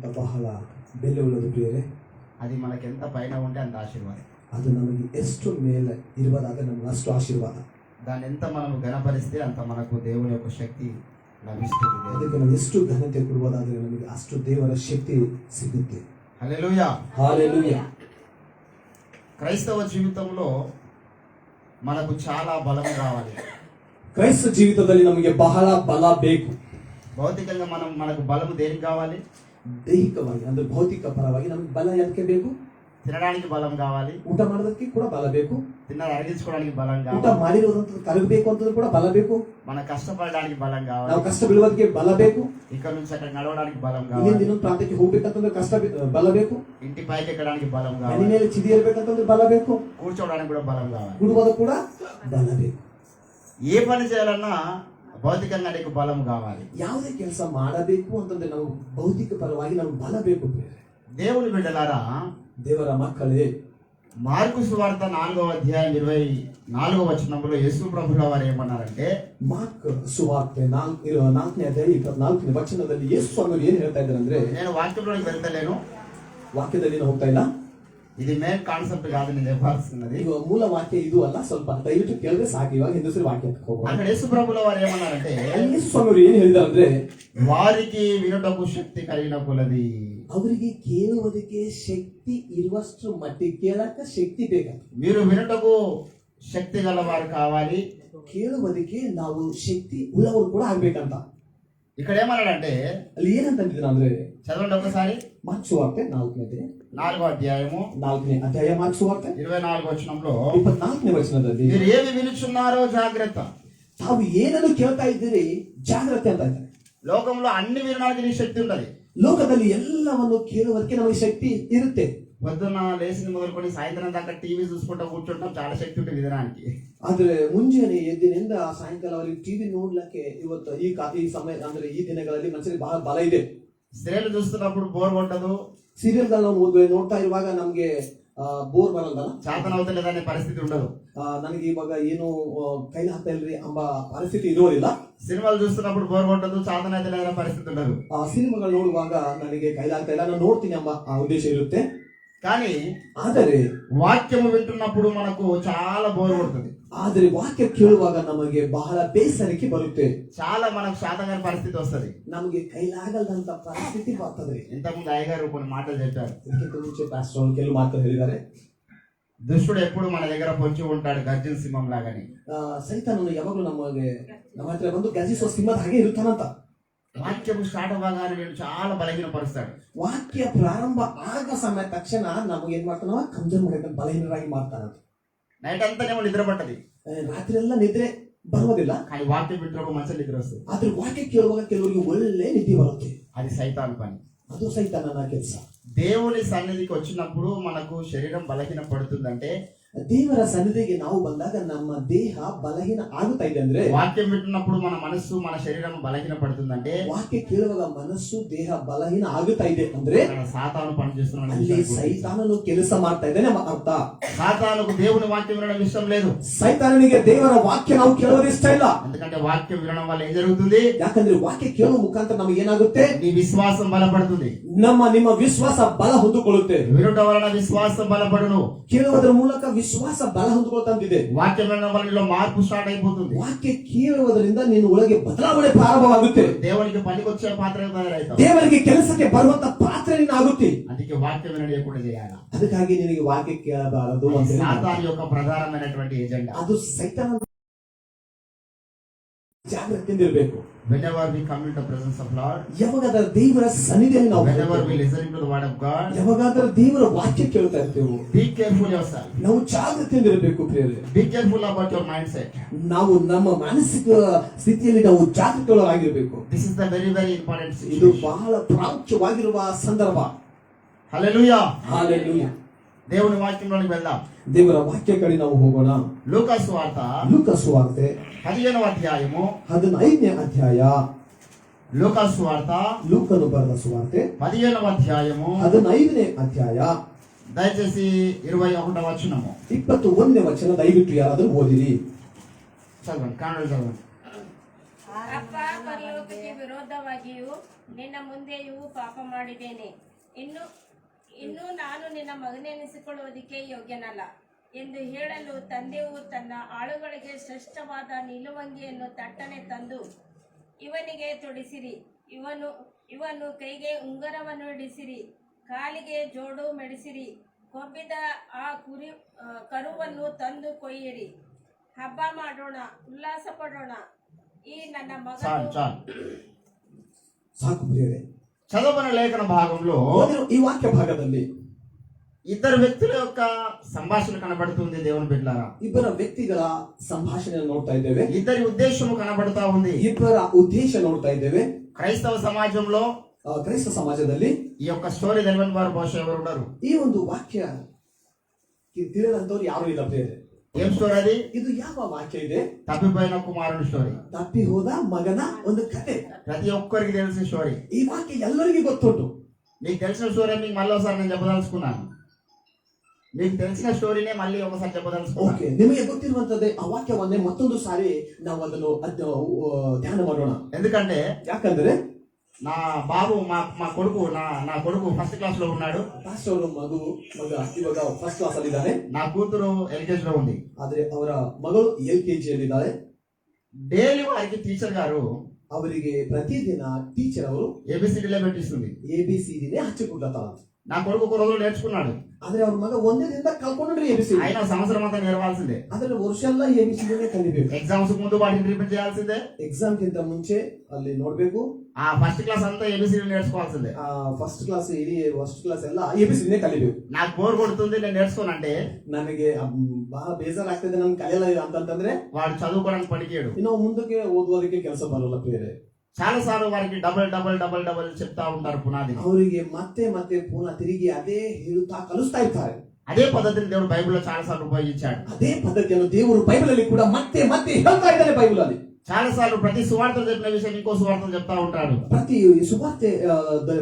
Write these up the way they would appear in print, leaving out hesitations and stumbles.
ಅಂತ ಬಹಳ ಬೆಲೆ ಉಳ್ಳದು ಪ್ರಿಯರೇ. అది మనకి ఎంత పైన ఉంటే అంత ఆశీర్వాదం. ಅದು ನಮಗೆ ಎಷ್ಟು ಮೇಲೆ ಇರುವುದಾದರೆ ನಮಗೆ ಅಷ್ಟು ಆಶೀರ್ವಾದ. దాన్ని ఎంత మనం ఘనపరిస్తే అంత మనకు దేవుని యొక్క శక్తి లభిస్తుంది. ಅದಕ್ಕೆ ನಾವು ಎಷ್ಟು ಘನತೆ ಕೊಡುವುದಾದರೆ ನಮಗೆ ಅಷ್ಟು ದೇವರ ಶಕ್ತಿ ಸಿಗುತ್ತೆ. హల్లెలూయా, హల్లెలూయా. క్రైస్తవ జీవితంలో మనకు చాలా బలం కావాలి. ಕ್ರೈಸ್ತ ಜೀವಿತದಲ್ಲಿ ನಮಗೆ ಬಹಳ ಬಲ ಬೇಕು. భౌతికంగా మనకు బలము దేనికి కావాలి? ದೈಹಿಕವಾಗಿ ಅಂದ್ರೆ ಭೌತಿಕ ಪರವಾಗಿ ನಮಗೆ ಬಲ ಯಾಕೆ ಬೇಕು? తినడానికి బలం కావాలి, ಊಟ ಮಾಡೋದಕ್ಕೆ ಕೂಡ ಬಲ ಬೇಕು, తిన్నది అరిగించుకోవడానికి బలం ಊಟ కావాలి, ಮಾಡಿರೋದಂತ ಕರಗಬೇಕು ಅಂತಂದ್ರೂ ಕೂಡ ಬಲ ಬೇಕು, మన కష్టపడడానికి బలం కావాలి, ನಾವು ಕಷ್ಟ ಬೀಳುವುದಕ್ಕೆ ಬಲ ಬೇಕು, ఇక్కడ నుంచి అక్కడ నడవడానికి బలం ಇನ್ನೊಂದು కావాలి, ಇನ್ನೊಂದು ಪ್ರಾಂತ್ಯಕ್ಕೆ ಹೋಗ್ಬೇಕಂತಂದ್ರೆ ಬಲ ಬೇಕು, ఇంటి పైకి ఎక్కడానికి బలం ಮನೆ కావాలి, ಮೇಲೆ ಚಿದಿ ಇರ್ಬೇಕಂತಂದ್ರೆ ಬಲ ಬೇಕು, కూర్చోవడానికి కూడా బలం కావాలి. ಕೂಡುವಾಗ ಕೂಡ ಬಲ ಬೇಕು. ఏ పని చేయాలన్నా భౌతికంగా నీకు బలం కావాలి. ಯಾವುದೇ ಕೆಲಸ ಮಾಡಬೇಕು ಅಂತಂದ್ರೆ ನಾವು ಭೌತಿಕ ಪರವಾಗಿ ನಮ್ಗೆ ಬಲ ಬೇಕು. దేవుని బిడ్డలారా, ದೇವರ ಮಕ್ಕಳೇ, మార్కు సువార్త 4వ అధ్యాయం 24వ వచనంలో యేసు ప్రభుల వారు ఏమన్నారంటే, ಮಾರ್ಕ್ ಸುವಾರ್ತೆ 4ನೇ ಅಧ್ಯಾಯ 24ನೇ ವಚನದಲ್ಲಿ ಯೇಸು ಸ್ವಾಮಿ ಏನು ಹೇಳ್ತಾ ಇದ್ದಾರೆ ಅಂದ್ರೆ, నేను వాక్యంలోకి వెళ్తలేను, ವಾಕ್ಯದಲ್ಲಿ ಏನು ಹೋಗ್ತಾ ಇಲ್ಲ, ఇది ಮೇನ್ కాన్సెప్ట్ కాదు నేను చెప్పాల్సినది. ಈಗ ಮೂಲ ವಾಕ್ಯ ಇದು ಅಲ್ಲ, ಸ್ವಲ್ಪ ದಯವಿಟ್ಟು ಕೇಳಿದ್ರೆ ಸಾಕು. ಇವಾಗ ಹಿಂದೂಸರಿ ವಾಕ್ಯಕ್ಕೆ ಹೋಗೋಣ. అక్కడ యేసు ప్రభుల వారు ఏమన్నారంటే, ಯೇಸು ಸ್ವಾಮಿ ಏನು ಹೇಳಿದ್ದಾರೆ ಅಂದ್ರೆ, వారికి వినుటకు శక్తి కలిగిన కొలది, ಅವರಿಗೆ ಕೇಳುವುದಕ್ಕೆ ಶಕ್ತಿ ಇರುವಷ್ಟು ಮಟ್ಟಿಗೆ ಕೇಳಕ ಶಕ್ತಿ ಬೇಕಂತ. మీరు వినుటకు శక్తి గలవారు కావాలి, ಕೇಳುವುದಕ್ಕೆ ನಾವು ಶಕ್ತಿ ಉಳ್ಳವರು ಕೂಡ ಆಗ್ಬೇಕಂತ. ఇక్కడ ఏమన్నాడంటే, ಅಲ್ಲಿ ಏನಂತಿದ್ರು ಅಂದ್ರೆ, చదవండి ఒకసారి. ಮಾರ್ಕ್ ಸುವಾರ್ತೆ 4వ అధ్యాయము 4ನೇ ಅಧ್ಯಾಯ ಮಾರ್ಕ್ ಸುವಾರ್ತೆ 24వ వచనంలో, 24ನೇ ವಚನದಲ್ಲಿ, మీరు ఏమి వినుచున్నారో జాగ్రత్త, ತಾವು ಏನನ್ನು ಕೇಳ್ತಾ ಇದ್ದೀರಿ ಜಾಗ್ರತೆ ಅಂತ ಇದ್ದಾರೆ. లోకంలో అన్ని వినడానికి నీ శక్తి ఉంటది. ಲೋಕದಲ್ಲಿ ಎಲ್ಲವನ್ನು ಕೇಳುವುದಕ್ಕೆ ನಮಗೆ ಶಕ್ತಿ ಇರುತ್ತೆ. పొద్దున్న లేచిన మొదలుకొని సాయంత్రం దాకా టీవీ చూసుకుంటూ కూర్చుంటాం, చాలా శక్తి ఉంటుంది వినడానికి. ಆದ್ರೆ ಮುಂಜಾನೆ ಎದ್ದಿನಿಂದ ಸಾಯಂಕಾಲವರೆಗೆ ಟಿವಿ ನೋಡ್ಲಿಕ್ಕೆ ಇವತ್ತು ಈ ಸಮಯ ಅಂದ್ರೆ ಈ ದಿನಗಳಲ್ಲಿ ಮನುಷ್ಯರಿಗೆ ಬಹಳ ಬಲ ಇದೆ. ಸ್ತ್ರೀలు చూస్తున్నప్పుడు బోర్ కొట్టదు, ಸೀರಿಯಲ್ ನೋಡ್ತಾ ಇರುವಾಗ ನಮ್ಗೆ ಬೋರ್ ಬರಲ್ಲ, చాతన అవుతలేదనే పరిస్థితి ఉండదు. ನನಗೆ ಇವಾಗ ಏನು ಕೈಲಿ ಆಗ್ತಾ ಇಲ್ರಿ ಎಂಬ ಪರಿಸ್ಥಿತಿ ಇರುವುದಿಲ್ಲ. సినిమాలు చూస్తున్నప్పుడు బోర్ కొట్టదు, చాతన అవుతలేదనే ಪರಿస్థితి ఉండదు. ಸಿನಿಮಾಗಳು ನೋಡುವಾಗ ನನಗೆ ಕೈಲಿ ಆಗ್ತಾ ಇಲ್ಲ, ನಾನು ನೋಡ್ತೀನಿ ಎಂಬ ಉದ್ದೇಶ ಇರುತ್ತೆ. కానీ ಆದರೆ వాక్యము వింటున్నప్పుడు మనకు చాలా బోర్ కొడుతుంది. ಆದರೆ ವಾಕ್ಯ ಕೇಳುವಾಗ ನಮಗೆ ಬಹಳ ಬೇಸರಿಕೆ ಬರುತ್ತೆ, చాలా మనకు శాతగారి పరిస్థితి వస్తుంది, ನಮಗೆ ಕೈಲಾಗದಂತ ಪರಿಸ್ಥಿತಿ ಬರ್ತದೆ. ఇంతకుముందు అయ్యగారు కొన్ని మాటలు చెప్పారు. ಇದಕ್ಕಿಂತ ಮುಂಚೆ ಪಾಸ್ಟರ್ ಕೆಲವು ಮಾತು ಹೇಳಿದ್ದಾರೆ, దుష్టుడు ఎప్పుడు మన దగ్గర పొంచి ఉంటాడు ಗರ್ಜಿನ సింహం లాగాని. ಸೈತಾನನು ಯಾವಾಗಲೂ ನಮ್ಮ ಹತ್ರ ಬಂದು ಗರ್ಜಿಸುವ ಸಿಂಹದ ಹಾಗೆ ಇರುತ್ತಾನಂತ. వాక్యం స్టార్ట్ అవ్వగానే నేను చాలా బలహీనపరుస్తాడు. ವಾಕ್ಯ ಪ್ರಾರಂಭ ಆಗ ಸಮಯ ತಕ್ಷಣ ನಮಗೆ ಏನ್ ಮಾಡ್ತಾನವ, ಕಮ್ಜರ್ ಮಾಡಿ ಬಲಹೀನರಾಗಿ ಮಾಡ್ತಾನಂತ. నైట్ అంతా నేను నిద్ర పట్టది, ರಾತ್ರಿ ಎಲ್ಲ ನಿದ್ರೆ ಬರುವುದಿಲ್ಲ, కానీ వాక్యం వింటున్నప్పుడు మంచి నిద్ర వస్తుంది. ಆದ್ರೆ ವಾಕ್ಯ ಕೇಳುವಾಗ ಕೆಲವರಿಗೆ ಒಳ್ಳೆ ನಿದ್ದೆ ಬರುತ್ತೆ. అది సైతాన్ పని, ಅದು ಸೈತಾನನ ಕೆಲಸ. దేవుని సన్నిధికి వచ్చినప్పుడు మనకు శరీరం బలహీన పడుతుందంటే, ದೇವರ ಸನ್ನಿಧಿಗೆ ನಾವು ಬಂದಾಗ ನಮ್ಮ ದೇಹ ಬಲಹೀನ ಆಗುತ್ತಾ ಇದೆ ಅಂದ್ರೆ, వాక్యం వింటున్నప్పుడు మన మనస్సు మన శరీరం బలహీన పడుతుందంటే, ವಾಕ್ಯ ಕೇಳುವಾಗ ಮನಸ್ಸು ದೇಹ ಬಲಹೀನ ಆಗುತ್ತಾ ಇದೆ ಅಂದ್ರೆ సాతాను పని చేస్తున్నాడు, ಅಲ್ಲಿ ಸೈತಾನನು ಕೆಲಸ ಮಾಡ್ತಾ ಇದ್ದಾನೆ ಅರ್ಥ. సాతానుకు దేవుని వాక్యం వినడం ఇష్టం లేదు, ಸೈತಾನನಿಗೆ ದೇವರ ವಾಕ್ಯ ನಾವು ಕೇಳೋದು ಇಷ್ಟ ಇಲ್ಲ. ఎందుకంటే వాక్యం వినడం వల్ల ఏం జరుగుతుంది, ಯಾಕಂದ್ರೆ ವಾಕ್ಯ ಕೇಳುವ ಮುಖಾಂತರ ನಮಗೆ ಏನಾಗುತ್ತೆ, నీ విశ్వాసం బలపడుతుంది, ನಿಮ್ಮ ವಿಶ್ವಾಸ ಬಲ ಹೊಂದಿಕೊಳ್ಳುತ್ತೆ. వినుట వలన విశ్వాసం బలపడును, ಕೇಳುವುದರ ಮೂಲಕ ವಿಶ್ವಾಸ ಬಲ ಹೊಂದಿಕೊಳ್ಳುತ್ತಂತಿದೆ. వాక్యం వినడం వల్ల నీలో మార్పు స్టార్ట్ అయిపోతుంది, ವಾಕ್ಯ ಕೇಳುವುದರಿಂದ ನೀನು ಒಳಗೆ ಬದಲಾವಣೆ ಪ್ರಾರಂಭವಾಗುತ್ತೆ, దేవునికి పనికొచ్చే పాత్రగా తయారవుతావు, ದೇವರಿಗೆ ಕೆಲಸಕ್ಕೆ ಬರುವಂತ ಪಾತ್ರೆ ನೀನು ಆಗುತ್ತೆ. అందుకే వాక్యం వినడం ఎప్పుడు చేయాలి, ಅದಕ್ಕಾಗಿ ನಿನಗೆ ವಾಕ್ಯ ಕೇಳಬಾರದು ಅಂತ సాతాను యొక్క ప్రధానమైనటువంటి ఎజెండా. ಅದು ಸೈತಾನ ಜಾಗ್ರತೆಯಿಂದ ಇರಬೇಕು. whenever we come into the presence of Lord, ಯಾವಾಗಾದರೂ ದೇವರ ಸನ್ನಿಧಿಯಲ್ಲಿ ನಾವು whenever we listen to the word of God, ಯಾವಾಗಾದರೂ ದೇವರ ವಾಕ್ಯ ಕೇಳ್ತಾ ಇರ್ತೇವೆ, be careful yourself, ನಾವು ಜಾಗ್ರತೆಯಿಂದ ಇರಬೇಕು ಪ್ರಿಯರೇ. be careful about your mindset. ನಾವು ನಮ್ಮ ಮಾನಸಿಕ ಸ್ಥಿತಿಯಲ್ಲಿ ನಾವು ಜಾಗೃತರಾಗಿರಬೇಕು. This is the very very important ಇದು situation. ಬಹಳ ಪ್ರಾಮುಖ್ಯವಾಗಿರುವ ಸಂದರ್ಭ. Hallelujah, hallelujah. దేవుని వాక్యంలోకి వెళ్దాం. ದೇವರ ವಾಕ್ಯ ಕಡೆ ನಾವು ಹೋಗೋಣ. లూకా సువార్త ಲೂಕಾ ಸುವಾರ್ತೆ 15వ అధ్యాయము 15ನೇ ಅಧ್ಯಾಯ. లూకా సువార్త ಲೂಕನು ಬರೆದ ಸುವಾರ್ತೆ 15వ అధ్యాయము 15ನೇ ಅಧ್ಯಾಯ, దయచేసి 21వ వచనము 21ನೇ ವಚನ ದಯವಿಟ್ಟು ಯಾರಾದರೂ ಓದಿರಿ. చదవండి, కన్నడ చదవండి. ಅಪ್ಪ, ಪರಲೋಕಕ್ಕೆ ವಿರೋಧವಾಗಿಯೂ ನಿನ್ನ ಮುಂದೆಯೂ ಪಾಪ ಮಾಡಿದ್ದೇನೆ. ಇನ್ನು ನಾನು ನಿನ್ನ ಮಗನೆನಿಸಿಕೊಳ್ಳುವುದಕ್ಕೆ ಯೋಗ್ಯನಲ್ಲ ಎಂದು ಹೇಳಲು ತಂದೆಯು ತನ್ನ ಆಳುಗಳಿಗೆ ಶ್ರೇಷ್ಠವಾದ ನಿಲುವಂಗಿಯನ್ನು ತಟ್ಟನೆ ತಂದು ಇವನಿಗೆ ತೊಡಿಸಿರಿ. ಇವನು ಕೈಗೆ ಉಂಗುರವನ್ನು ಇಡಿಸಿರಿ, ಕಾಲಿಗೆ ಜೋಡು ಮೆಡಿಸಿರಿ. ಕೊಬ್ಬಿದ ಆ ಕರುವನ್ನು ತಂದು ಕೊಯ್ಯಿರಿ. ಹಬ್ಬ ಮಾಡೋಣ, ಉಲ್ಲಾಸ ಪಡೋಣ. ಈ ನನ್ನ చాలు ಮಗನು చాలు ಸಾಕು ಪ್ರಿಯರೇ, చదవబడిన లేఖన భాగంలో ಓದಿರೋ ಈ ವಾಕ್ಯ ಭಾಗದಲ್ಲಿ ఇద్దరు వ్యక్తుల యొక్క సంభాషణ కనబడుతుంది. దేవుని బిడ్డలారా, ಇಬ್ಬರ ವ್ಯಕ್ತಿಗಳ ಸಂಭಾಷಣೆಯನ್ನು ನೋಡ್ತಾ ಇದ್ದೇವೆ. ఇద్దరి ఉద్దేశము కనబడుతా ఉంది. ಇಬ್ಬರ ಉದ್ದೇಶ ನೋಡ್ತಾ ಇದ್ದೇವೆ. క్రైస్తవ సమాజంలో ಕ್ರೈಸ್ತ ಸಮಾಜದಲ್ಲಿ ఈ యొక్క స్టోరీ తెలియని వారు బహుశా ఎవరు ఉన్నారు. ಈ ಒಂದು ವಾಕ್ಯ ತಿಳಿದಂತವ್ರು ಯಾರು ಇಲ್ಲ ಪ್ರಿಯರೇ. ఏం స్టోరీ అది? ಇದು ಯಾವ ವಾಕ್ಯ ಇದೆ? తప్పిపోయిన కుమారుడు స్టోరీ. ತಪ್ಪಿ ಹೋದ ಮಗನ ಒಂದು ಕತೆ. ప్రతి ఒక్కరికి తెలిసిన స్టోరీ. ಈ ವಾಕ್ಯ ಎಲ್ಲರಿಗೂ ಗೊತ್ತುಂಟು. మీకు తెలిసిన స్టోరీ మీకు మళ్ళీ ఒకసారి నేను చెప్పదలుచుకున్నాను. మీకు తెలిసిన స్టోరీనే మళ్ళీ ఒకసారి చెప్పదలుచుకున్నాను. ಓಕೆ, ನಿಮಗೆ ಗೊತ್ತಿರುವಂತದ್ದೇ ಆ ವಾಕ್ಯವನ್ನೇ ಮತ್ತೊಂದು ಸಾರಿ ನಾವು ಅದನ್ನು ಧ್ಯಾನ ಮಾಡೋಣ. ఎందుకంటే ಯಾಕಂದ್ರೆ నా బాబు మా కొడుకు నా కొడుకు ఫస్ట్ క్లాస్ లో ఉన్నాడు. ಪಾಸ್ಟರ್ ಮಗ ಇವಾಗ ಫಸ್ಟ್ ಕ್ಲಾಸ್ ಅಲ್ಲಿ ಇದ್ದಾನೆ. నా కూతురు ఎల్కేజీ లో ఉంది. ಆದ್ರೆ ಅವರ ಮಗಳು LKG ಯಲ್ಲಿದ್ದಾಳೆ. డైలీ వారికి టీచర్ గారు ಅವರಿಗೆ ಪ್ರತಿದಿನ ಟೀಚರ್ ಅವರು ఏబిసిడీలే పెట్టిస్తుంది. ABCD ಹಚ್ಚಿಕೊಡ್ತಾರ. నా కొడుకు ఒక రోజు నేర్చుకున్నాడు. ಆದ್ರೆ ಅವ್ರ ಮಗ ಒಂದೇ ದಿನದ ಕಲ್ಕೊಂಡ್ರೆ ABCD. ఆయన సంవత్సరం అంతా నేర్వాల్సిందే. ಆದ್ರೆ ವರ್ಷ ಎಲ್ಲ ABCD ಕಲಿಬೇಕು. ఎగ్జామ్స్ ముందు వాటిని రిపీట్ చేయాల్సిందే. ಎಕ್ಸಾಮ್ ಗಿಂತ ಮುಂಚೆ ಅಲ್ಲಿ ನೋಡ್ಬೇಕು. ఆ ఫస్ట్ క్లాస్ అంతా ఏబిసిడీ నేర్చుకోవాల్సిందే. ಫಸ್ಟ್ ಕ್ಲಾಸ್ ಫಸ್ಟ್ ಕ್ಲಾಸ್ ಎಲ್ಲ ABCD ಕಲಿಬೇಕು. నాకు బోర్ కొడుతుంది నేను నేర్చుకోనంటే ನನಗೆ ಬಹಳ ಬೇಜಾರಾಗ್ತದೆ ನಾನು ಕಲಿಯಲ್ಲ ಅಂತಂದ್ರೆ వాడు చదువుకోవడానికి పనికియడు. ಇನ್ನು ಮುಂದಕ್ಕೆ ಓದುವುದಕ್ಕೆ ಕೆಲಸ ಬರಲ್ಲ ಬೇರೆ. చాలా సార్లు వారికి డబల్ డబల్ డబల్ డబల్ చెప్తా ఉంటారు పునాది. ಅವರಿಗೆ ಮತ್ತೆ ಮತ್ತೆ ಪುನಃ ತಿರುಗಿ ಅದೇ ಹೇಳುತ್ತಾ ಕಲಿಸ್ತಾ ಇರ್ತಾರೆ. అదే పద్ధతిని దేవుడు బైబిల్లో చాలా సార్లు ఉపయోగించాడు. ಅದೇ ಪದ್ಧತಿಯನ್ನು ದೇವರು ಬೈಬಲ್ ಅಲ್ಲಿ ಕೂಡ ಮತ್ತೆ ಮತ್ತೆ ಹೇಳ್ತಾ ಇದ್ದಾನೆ. ಬೈಬಲ್ ಅಲ್ಲಿ చాలా సార్లు ప్రతి సువార్తలు చెప్పిన విషయం ఇంకో సువార్తలు చెప్తా ఉంటాడు. ಪ್ರತಿ ಸುವಾರ್ತೆ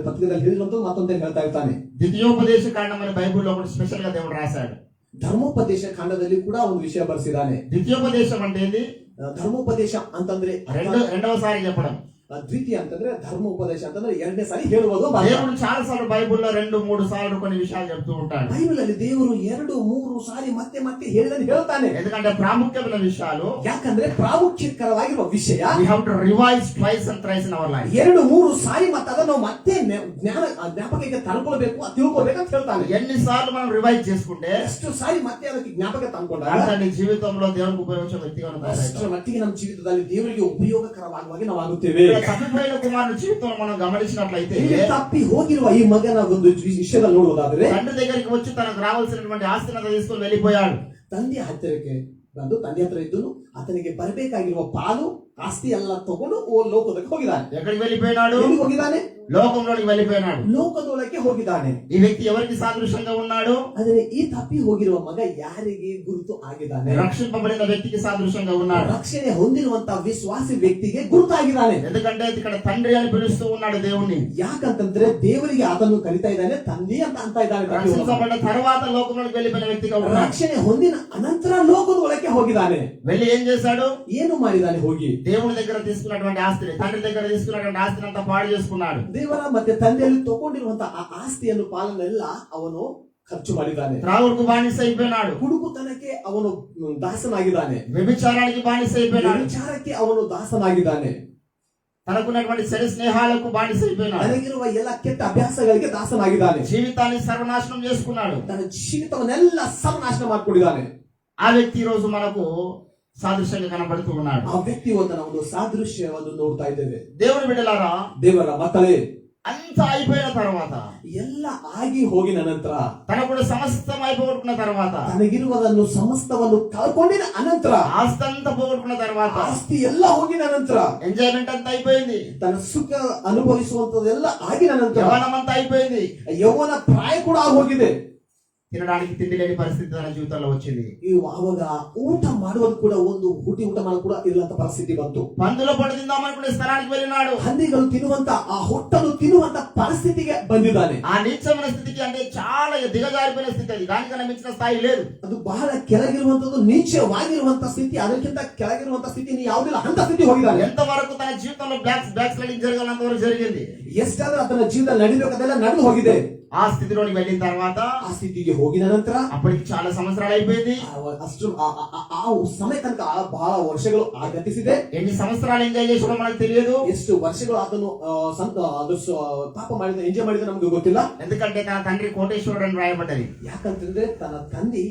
ಪತ್ರಿಕೆಯಲ್ಲಿ ಹೇಳಿರುವಂತ ಮತ್ತೊಂದೇ ಹೇಳ್ತಾ ಇರ್ತಾನೆ. ద్వితీయోపదేశ కాండం అని బైబిల్లో ఒకటి స్పెషల్ గా దేవుడు రాశాడు. ಧರ್ಮೋಪದೇಶ ಕಾಂಡದಲ್ಲಿ ಕೂಡ ಒಂದು ವಿಷಯ ಬರೆಸಿದ್ದಾನೆ. ద్వితీయోపదేశం అంటే ఏంది? ಧರ್ಮೋಪದೇಶ ಅಂತಂದ್ರೆ రెండవసారి చెప్పడం. ದ್ವಿತೀಯ ಅಂತಂದ್ರೆ ಧರ್ಮೋಪದೇಶ ಅಂತಂದ್ರೆ ಎರಡನೇ ಸಾರಿ ಹೇಳುವುದು. దేవుడు చాలా సార్లు బైబిల్లో 2-3 సార్లు కొన్ని విషయాలు చెప్తూ ఉంటాడు. ಬೈಬಲ್ ಅಲ್ಲಿ ದೇವರು 2-3 ಸಾರಿ ಮತ್ತೆ ಮತ್ತೆ ಹೇಳಿదని ಹೇಳ್ತಾನೆ. ఎందుకంటే ప్రాముఖ్యమైన విషయాలు, ಯಾಕಂದ್ರೆ ಪ್ರಾಮುಖ್ಯಕರವಾಗಿರುವ ವಿಷಯ we have to revise twice and thrice in our life. 2-3 ಸಾರಿ ಮತ್ತೆ ಅದನ್ನು ಮತ್ತೆ ಜ್ಞಾಪಕಕ್ಕೆ ತರ್ಕೊಳ್ಬೇಕು, ತಿಳ್ಕೊಳ್ಬೇಕು ಅಂತ ಹೇಳ್ತಾನೆ. ఎన్నిసార్లు మనం రివైజ్ చేసుకుంటే ಎಷ್ಟು ಸಾರಿ ಮತ್ತೆ ಅದಕ್ಕೆ ಜ್ಞಾಪಕ ತಂದ್ಕೊಂಡಾಗ అంత నీ జీవితంలో దేవునికి ఉపయోగించే వ్యక్తిగా ఉంటారు. ಅಷ್ಟರ ಮಟ್ಟಿಗೆ ನಮ್ಮ ಜೀವಿತದಲ್ಲಿ ದೇವರಿಗೆ ಉಪಯೋಗಕರವಾಗುವಾಗಿ ನಾವು ಆಗುತ್ತೇವೆ. తప్పిపోయిన కుమారుడు జీవితంలో మనం గమనించినట్లయితే ತಪ್ಪಿ ಹೋಗಿರುವ ಈ ಮಗನ ಒಂದು ವಿಷಯದಲ್ಲಿ ನೋಡುವುದಾದ್ರೆ తండ్రి దగ్గరికి వచ్చి తనకు రావాల్సినటువంటి ఆస్తిని తీసుకుని వెళ్ళిపోయాడు. ತಂದೆ ಹತ್ತಿರಕ್ಕೆ ಬಂದು ತಂದೆ ಹತ್ರ ಇದ್ದು ಆತನಿಗೆ ಬರಬೇಕಾಗಿರುವ ಪಾಲು ಆಸ್ತಿ ಎಲ್ಲ ತಗೊಂಡು ಲೋಕದಕ್ಕೆ ಹೋಗಿದ್ದಾನೆ. ఎక్కడికి వెళ్ళిపోయినాడు? ಎಲ್ಲಿಗೆ ಹೋಗಿದ್ದಾನೆ? లోకంలోకి వెళ్ళిపోయినాడు. ಲೋಕದೊಳಕ್ಕೆ ಹೋಗಿದ್ದಾನೆ. ఈ వ్యక్తి ఎవరికి సాదృశ్యంగా ఉన్నాడు? ಆದರೆ ಈ ತಪ್ಪಿ ಹೋಗಿರುವ ಮಗ ಯಾರಿಗೆ ಗುರುತು ಆಗಿದ್ದಾನೆ? రక్షింపబడిన వ్యక్తికి సాదృశ్యంగా ఉన్నాడు. ರಕ್ಷಣೆ ಹೊಂದಿರುವಂತಹ ವಿಶ್ವಾಸಿ ವ್ಯಕ್ತಿಗೆ ಗುರುತಾಗಿದ್ದಾನೆ. ఎందుకంటే ఇక్కడ తండ్రి అని పిలుస్తూ ఉన్నాడు దేవుణ్ణి. ಯಾಕಂತಂದ್ರೆ ದೇವರಿಗೆ ಆತನು ಕರಿತಾ ಇದ್ದಾನೆ, ತಂದೆ ಅಂತ ಇದ್ದಾನೆ. రక్షింపబడిన తర్వాత లోకంలోకి వెళ్ళిపోయిన వ్యక్తిగా ఉన్నాడు. ರಕ್ಷಣೆ ಹೊಂದಿನ ಅನಂತರ ಲೋಕದ ಒಳಕ್ಕೆ ಹೋಗಿದ್ದಾನೆ. వెళ్ళి ఏం చేశాడు? ಏನು ಮಾಡಿದ್ದಾನೆ? ಹೋಗಿ దేవుని దగ్గర తీసుకున్నటువంటి ఆస్తిని, తండ్రి దగ్గర తీసుకున్నటువంటి ఆస్తిని అంతా పాడు చేసుకున్నాడు. ದೇವರ ಮತ್ತೆ ತಂದೆಯಲ್ಲಿ ತಗೊಂಡಿರುವಂತಹ ಆ ಆಸ್ತಿಯನ್ನು ಪಾಲನೆಲ್ಲ ಅವನು ಖರ್ಚು ಮಾಡಿದ್ದಾನೆ. త్రాగుడుకు బానిస అయిపోయినాడు. ಹುಡುಗುತನಕ್ಕೆ ಅವನು ದಾಸನಾಗಿದ್ದಾನೆ. వ్యభిచారానికి బానిస అయిపోయినాడు. ವಿಚಾರಕ್ಕೆ ಅವನು ದಾಸನಾಗಿದ್ದಾನೆ. తనకున్నటువంటి శరీర స్నేహాలకు బానిస అయిపోయినాడు. ನನಗಿರುವ ಎಲ್ಲ ಕೆಟ್ಟ ಅಭ್ಯಾಸಗಳಿಗೆ ದಾಸನಾಗಿದ್ದಾನೆ. జీవితాన్ని సర్వనాశనం చేసుకున్నాడు. ತನ್ನ ಜೀವಿತವನ್ನೆಲ್ಲ ಸರ್ವನಾಶನ ಮಾಡಿಕೊಂಡಿದ್ದಾನೆ. ఆ వ్యక్తి ఈ రోజు మనకు సాదృశ్యంగా కనబడుతూ ఉన్నాడు. ಆ ವ್ಯಕ್ತಿ ಒಂದು ಸಾದೃಶ್ಯವನ್ನು ನೋಡ್ತಾ ಇದ್ದೇವೆ. దేవుని బిడ్డలారా, ದೇವರ ಮಕ್ಕಳೇ, అంత అయిపోయిన తర్వాత, ಎಲ್ಲ ಆಗಿ ಹೋಗಿನ ನಂತರ, తనకు కూడా సమస్తం అయిపోగొట్టుకున్న తర్వాత, ತನಗಿರುವುದನ್ನು ಸಮಸ್ತವನ್ನು ಕಳ್ಕೊಂಡಿನ ಅನಂತರ, ఆస్తి అంతా పోగొట్టుకున్న తర్వాత, ಆಸ್ತಿ ಎಲ್ಲ ಹೋಗಿನ ನಂತರ, ఎంజాయ్మెంట్ అంతా అయిపోయింది, ತನ್ನ ಸುಖ ಅನುಭವಿಸುವಂತದೆಲ್ಲ ಆಗಿನ ನಂತರ, యవ్వనం అంతా అయిపోయింది, ಯೌವನ ಪ್ರಾಯ ಕೂಡ ಹೋಗಿದೆ. తినడానికి తిండి లేని పరిస్థితి తన జీవితంలో వచ్చింది. ಅವಾಗ ಊಟ ಮಾಡುವುದು ಕೂಡ ಒಂದು ಊಟ ಮಾಡೋದು ಕೂಡ ಇಲ್ಲಂತ ಪರಿಸ್ಥಿತಿ ಬಂತು. పందుల పొట్ట తిందామనుకునే స్థలానికి వెళ్ళినాడు. ಹಂದಿಗಳು ತಿನ್ನುವಂತ ಆ ಹೊಟ್ಟನ್ನು ತಿನ್ನುವಂತ ಪರಿಸ್ಥಿತಿಗೆ ಬಂದಿದ್ದಾನೆ. ఆ నీచమైన స్థితికి, అంటే చాలా దిగజారిపోయిన స్థితి, అది దానికన్నా మించిన స్థాయి లేదు. ಅದು ಬಹಳ ಕೆಳಗಿರುವಂತದ್ದು, ನೀಚವಾಗಿರುವಂತ ಸ್ಥಿತಿ, ಅದಕ್ಕಿಂತ ಕೆಳಗಿರುವಂತ ಸ್ಥಿತಿ ನೀ ಯಾವುದಿಲ್ಲ ಅಂತ ಸ್ಥಿತಿ ಹೋಗಿದ್ದಾನೆ. ఎంతవరకు తన జీవితంలో బ్యాక్ స్లైడింగ్ జరగాలంత వరకు జరిగింది. ಎಷ್ಟಾದ್ರೂ ಆತನ ಜೀವನದಲ್ಲಿ ನಡಿಬೇಕಾದೆಲ್ಲ ನಡೆದು ಹೋಗಿದೆ. ఆ స్థితిలోనికి వెళ్ళిన తర్వాత, ಆ ಸ್ಥಿತಿಗೆ ಹೋಗಿದ ನಂತರ అప్పటికి చాలా సంవత్సరాలు అయిపోయింది. ಅಷ್ಟು ಆ ಸಮಯ ತನಕ ಬಹಳ ವರ್ಷಗಳು ಆಗತಿಸಿದೆ. ఎన్ని సంవత్సరాలు ఎంజాయ్ చేసాడో మనకు తెలియదు. ಎಷ್ಟು ವರ್ಷಗಳು ಆತನು ಪಾಪ ಮಾಡಿದ, ಎಂಜಾಯ್ ಮಾಡಿದ ನಮ್ಗೆ ಗೊತ್ತಿಲ್ಲ. ఎందుకంటే తన తండ్రి కోటేశ్వరుడు అని రాయబడ్డది. ಯಾಕಂತಂದ್ರೆ ತನ್ನ ತಂದೆ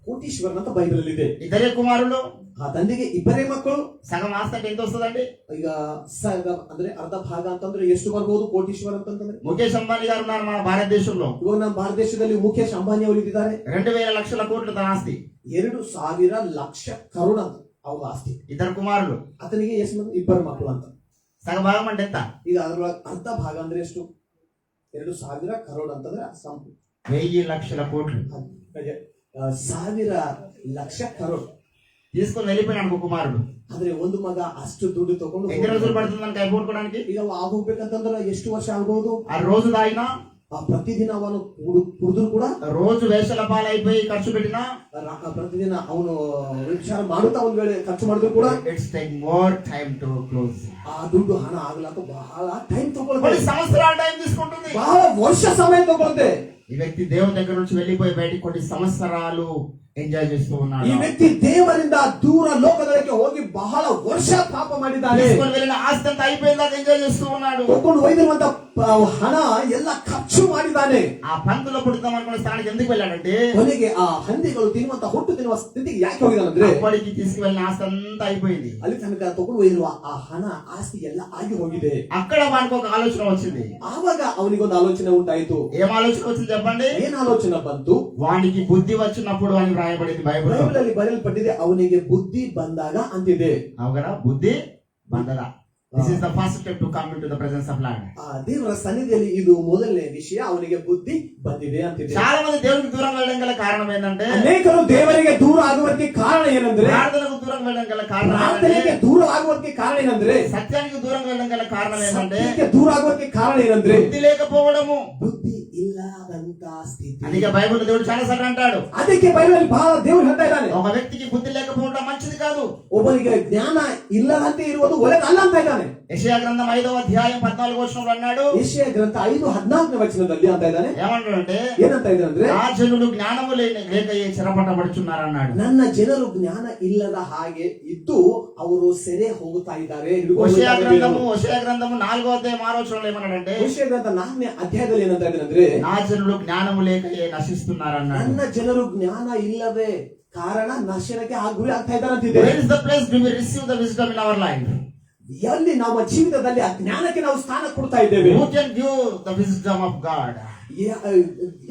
ಕೋಟೀಶ್ವರನ್ ಅಂತ ಬೈಬಲ್ ಅಲ್ಲಿ ಇದೆ. ఇద్దరే కుమారులు, ಆ ತಂದೆಗೆ ಇಬ್ಬರೇ ಮಕ್ಕಳು. సగం ఆస్తి అంటే ఎంత వస్తుందండి? ಈಗ ಅಂದ್ರೆ ಅರ್ಧ ಭಾಗ ಅಂತಂದ್ರೆ ಎಷ್ಟು ಬರ್ಬೋದು ಕೋಟೀಶ್ವರ ಅಂತಂದ್ರೆ? ముఖేష్ అంబానీ గారు ఉన్నారు మన భారతదేశంలో. ಇವಾಗ ನಮ್ಮ ಭಾರತ ದೇಶದಲ್ಲಿ ಮುಖೇಶ್ ಅಂಬಾನಿ ಅವರು ಇದ್ದಾರೆ. 2000 లక్షల కోట్లు తన ఆస్తి. 2,000 ಲಕ್ಷ ಕರೋಡ್ ಅಂತ ಅವ್ರ ಆಸ್ತಿ. ఇద్దరు కుమారులు, ಆತನಿಗೆ ಎಷ್ಟು ಮಂದಿ? ಇಬ್ಬರು ಮಕ್ಕಳು ಅಂತ. సగం భాగం అంటే ఎంత? ಈಗ ಅದ್ರೊಳಗೆ ಅರ್ಧ ಭಾಗ ಅಂದ್ರೆ ಎಷ್ಟು? 2,000 ಕರೋಡ್ ಅಂತಂದ್ರೆ 1000 లక్షల కోట్లు 1,000 ಲಕ್ಷ ಕರೋಡ್ తీసుకుని వెళ్ళిపోయినాడు ఒక కుమారుడు. ಆದ್ರೆ ಒಂದು ಮಗ ಅಷ್ಟು ದುಡ್ಡು ತಗೊಂಡು ఎన్ని రోజులు పడుతుంది మనకి అయిపోవడానికి? ಈಗ ಆಗೋಗ್ಬೇಕಂತಂದ್ರೆ ಎಷ್ಟು ವರ್ಷ ಆಗ್ಬಹುದು? ఆ రోజు తాగినా, ಪ್ರತಿದಿನ ಅವನು ಕುಡಿದ್ರು ಕೂಡ, రోజు వేషల పాలైపోయి ఖర్చు పెట్టినా, ಪ್ರತಿದಿನ ಅವನು ವಿಚಾರ ಮಾಡುತ್ತಾ ಒಂದ್ ವೇಳೆ ಖರ್ಚು ಮಾಡಿದ್ರು ಕೂಡ, it's take more time to close. ಆ ದುಡ್ಡು ಹಣ ಆಗ್ಲಾಕ ಬಹಳ ಟೈಮ್ ತಗೊಳ್ಳುತ್ತೆ. సంవత్సరాల టైం తీసుకుంటుంది, ಬಹಳ ವರ್ಷ ಸಮಯ ತಗೊಳುತ್ತೆ. ఈ వ్యక్తి దేవుని దగ్గర నుంచి వెళ్ళిపోయి బయటికి కొన్ని సంవత్సరాలు ఎంజాయ్ చేస్తూ ఉన్నాడు. ಈ ವ್ಯಕ್ತಿ ದೇವರಿಂದ ದೂರ ಲೋಕದಕ್ಕೆ ಹೋಗಿ ಬಹಳ ವರ್ಷ ಪಾಪ ಮಾಡಿದ್ದಾನೆ. తీసుకొని వెళ్ళిన ఆస్తి అంతా అయిపోయిందాక ఎంజాయ్ చేస్తూ ఉన్నాడు. ತಗೊಂಡು ಒಯ್ದಿರುವಂತ ಹಣ ಎಲ್ಲ ಖರ್ಚು ಮಾಡಿದ್ದಾನೆ. ఆ పందులో పుడతాం అనుకున్న స్థానానికి ఎందుకు వెళ్ళాడంటే, ಕೊನೆಗೆ ಆ ಹಂದಿಗಳು ತಿನ್ನುವಂತ ಹೊಟ್ಟು ತಿನ್ನುವ ಸ್ಥಿತಿಗೆ ಯಾಕೆ ಹೋಗಿದ್ದಾನಂದ್ರೆ, అప్పటికి తీసుకువెళ్ళిన ఆస్తి అంతా అయిపోయింది. ಅಲ್ಲಿ ತನಕ ತಗೊಂಡು ಒಯ್ದಿರುವ ಆ ಹಣ ಆಸ್ತಿ ಎಲ್ಲ ಆಗಿ ಹೋಗಿದೆ. అక్కడ వానికి ఒక ఆలోచన వచ్చింది. ಆವಾಗ ಅವನಿಗೊಂದು ಆಲೋಚನೆ ಉಂಟಾಯಿತು. ఏం ఆలోచన వచ్చింది చెప్పండి? ಏನ್ ಆಲೋಚನೆ ಬಂತು? వానికి బుద్ధి వచ్చినప్పుడు అని రాయబడింది బైబిల్. ಬೈಬಲ್ ಅಲ್ಲಿ ಬರೆಯಲ್ಪಟ್ಟಿದೆ, ಅವನಿಗೆ ಬುದ್ಧಿ ಬಂದಾಗ ಅಂತಿದೆ. అవునా? బుద్ధి బందదా. This is the first step to come into the presence of Lord. ಆ ದೇವರ ಸನ್ನಿಧಿಯಲ್ಲಿ ಇದು ಮೊದಲನೇ ವಿಷಯ, ಅವನಿಗೆ ಬುದ್ಧಿ ಬಂದಿದೆ ಅಂತಿದೆ. చాలా మంది దేవునికి దూరం వెళ్ళడం గల కారణం ఏంటంటే, ಅನೇಕರು ದೇವರಿಗೆ ದೂರ ಆಗುವುದಕ್ಕೆ ಕಾರಣ ಏನಂದ್ರೆ, ప్రార్థనకు దూరం వెళ్ళడం గల కారణం ಪ್ರಾರ್ಥನೆಗೆ ದೂರ ಆಗುವುದಕ್ಕೆ ಕಾರಣ ಏನಂದ್ರೆ, సత్యానికి దూరం వెళ్ళడం గల కారణం ఏంటంటే, ಸತ್ಯಕ್ಕೆ ದೂರ ಆಗುವುದಕ್ಕೆ ಕಾರಣ ಏನಂದ್ರೆ, బుద్ధి లేకపోవడము. ಬುದ್ಧಿ ಇಲ್ಲದಂತ ಸ್ಥಿತಿ. అందుకే బైబిల్ దేవుడు చాలా సార్లు అంటాడు, ಅದಕ್ಕೆ ಬೈಬಲ್ ಬಹಳ ದೇವರು ಹೇಳ್ತಾ ಇದ್ದಾನೆ, ఒక వ్యక్తికి బుద్ధి లేకపోవడం మంచిది కాదు. ಒಬ್ಬನಿಗೆ ಜ್ಞಾನ ಇಲ್ಲದಂತೆ ಇರುವುದು ಒಳ್ಳೆದಲ್ಲ ಅಂತ ಇದ್ದಾನೆ. యెషయా గ్రంథం 5వ అధ్యాయం 14వ వచనంలో అన్నాడు, ಯೆಶಾಯ ಗ್ರಂಥ 5:14ನೇ ವಚನದಲ್ಲಿ ಅಂತ ಇದ್ದಾನೆ. ఏమంటాడంటే, ಏನಂತ ಇದ್ದಾನೆ? నా జనులు జ్ఞానము లేకయే చెరపట్టబడుచున్నారు అన్నాడు. ನನ್ನ ಜನರು ಜ್ಞಾನ ಇಲ್ಲದ ಹಾಗೆ ಇದ್ದು ಅವರು ಸೆರೆ ಹೋಗುತ್ತಾ ಇದ್ದಾರೆ. యెషయా గ్రంథము 4వ అధ్యాయం 6వ వచనంలో ఏమన్నాడంటే, ಯೆಶಾಯ ಗ್ರಂಥ 4ನೇ ಅಧ್ಯಾಯದಲ್ಲಿ ಏನಂತ ಇದ್ದಾನೆ? నా జనులు జ్ఞానము లేకయే నశిస్తున్నారు అన్నాడు. ನನ್ನ ಜನರು ಜ್ಞಾನ ಇಲ್ಲವೇ ಕಾರಣ ನಾಶನಕ್ಕೆ ಗುರಿ ಆಗ್ತಾ ಇದ್ದಾರೆ ಅಂತಿದೆ. Where is the place do we receive the wisdom in our life? ಎಲ್ಲಿ ನಮ್ಮ ಜೀವಿತದಲ್ಲಿ ಆ ಜ್ಞಾನಕ್ಕೆ ನಾವು ಸ್ಥಾನ ಕೊಡ್ತಾ ಇದ್ದೇವೆ? Who can give the wisdom of God?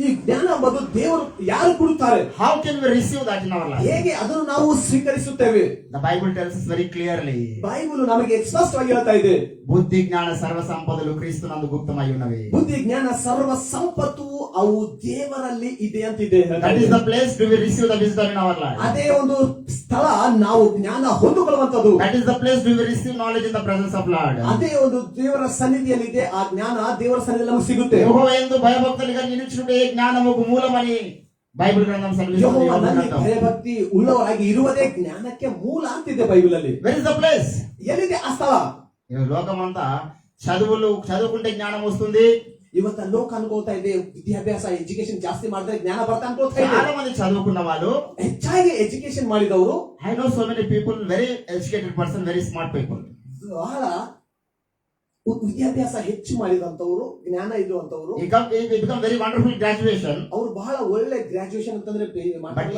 ಈ ಜ್ಞಾನ ಎಂಬುದು ದೇವರು ಯಾರು ಕೊಡುತ್ತಾರೆ? How can we receive that in our life? ಹೇಗೆ ಅದನ್ನು ನಾವು ಸ್ವೀಕರಿಸುತ್ತೇವೆ? The Bible tells us very clearly. Bible ನಮಗೆ ಸ್ಪಷ್ಟವಾಗಿ ಹೇಳ್ತಾ ಇದೆ, బుద్ధి జ్ఞాన సర్వ సంపదలు క్రీస్తునందు గుప్తమై ఉన్నవి. ಬುದ್ಧಿ ಜ್ಞಾನ ಸರ್ವ ಸಂಪತ್ತು ಅವು ದೇವರಲ್ಲಿ ಇದೆ ಅಂತಿದೆ. That is the place do we receive the wisdom in our life. ಅದೇ ಒಂದು ಸ್ಥಳ ನಾವು ಜ್ಞಾನ ಹೊಂದಿಕೊಳ್ಳುವಂತದ್ದು. That is the place do we receive knowledge in the presence of Lord. ಅದೇ ಒಂದು ದೇವರ ಸನ್ನಿಧಿಯಲ್ಲಿ ಇದೆ, ಆ ಜ್ಞಾನ ದೇವರ ಸನ್ನಿಧಿಯಲ್ಲಿ ನಮಗೆ ಸಿಗುತ್ತೆ. యెహోవాయందు భయభక్తులుగా నిలిచుటయే జ్ఞానముకు మూలమని బైబిల్ గ్రంథం సెలవిస్తుంది. ಭಯಭಕ್ತಿ ಉಳ್ಳವರಾಗಿ ಇರುವುದೇ ಜ್ಞಾನಕ್ಕೆ ಮೂಲ ಅಂತಿದೆ ಬೈಬಲ್ ಅಲ್ಲಿ. Where is the place? ಎಲ್ಲಿದೆ ಆ ಸ್ಥಳ? లోకమంతా చదువుకుంటే జ్ఞానం వస్తుంది. ಇವತ್ತ ಲೋಕ ಅನ್ಕೋತಾ ಇದೆ, ವಿದ್ಯಾಭ್ಯಾಸ ಎಜುಕೇಶನ್ ಜಾಸ್ತಿ ಮಾಡಿದ್ರೆ ಜ್ಞಾನ ಬರ್ತಾ ಅನ್ಕೋತಾ ಇದೆ. చాలా మంది చదువుకున్న వాళ్ళు, ಹೆಚ್ಚಾಗಿ ಎಜುಕೇಶನ್ ಮಾಡಿದವರು, I know so many people, very educated person, very smart people. ಬಹಳ ವಿದ್ಯಾಭ್ಯಾಸ ಹೆಚ್ಚು ಮಾಡಿದಂತವರು, ಜ್ಞಾನ ಇರುವಂತವರು, become very wonderful graduation. ಅವರು ಬಹಳ ಒಳ್ಳೆ ಗ್ರಾಜುಯೇಷನ್ ಅಂತಂದ್ರೆ But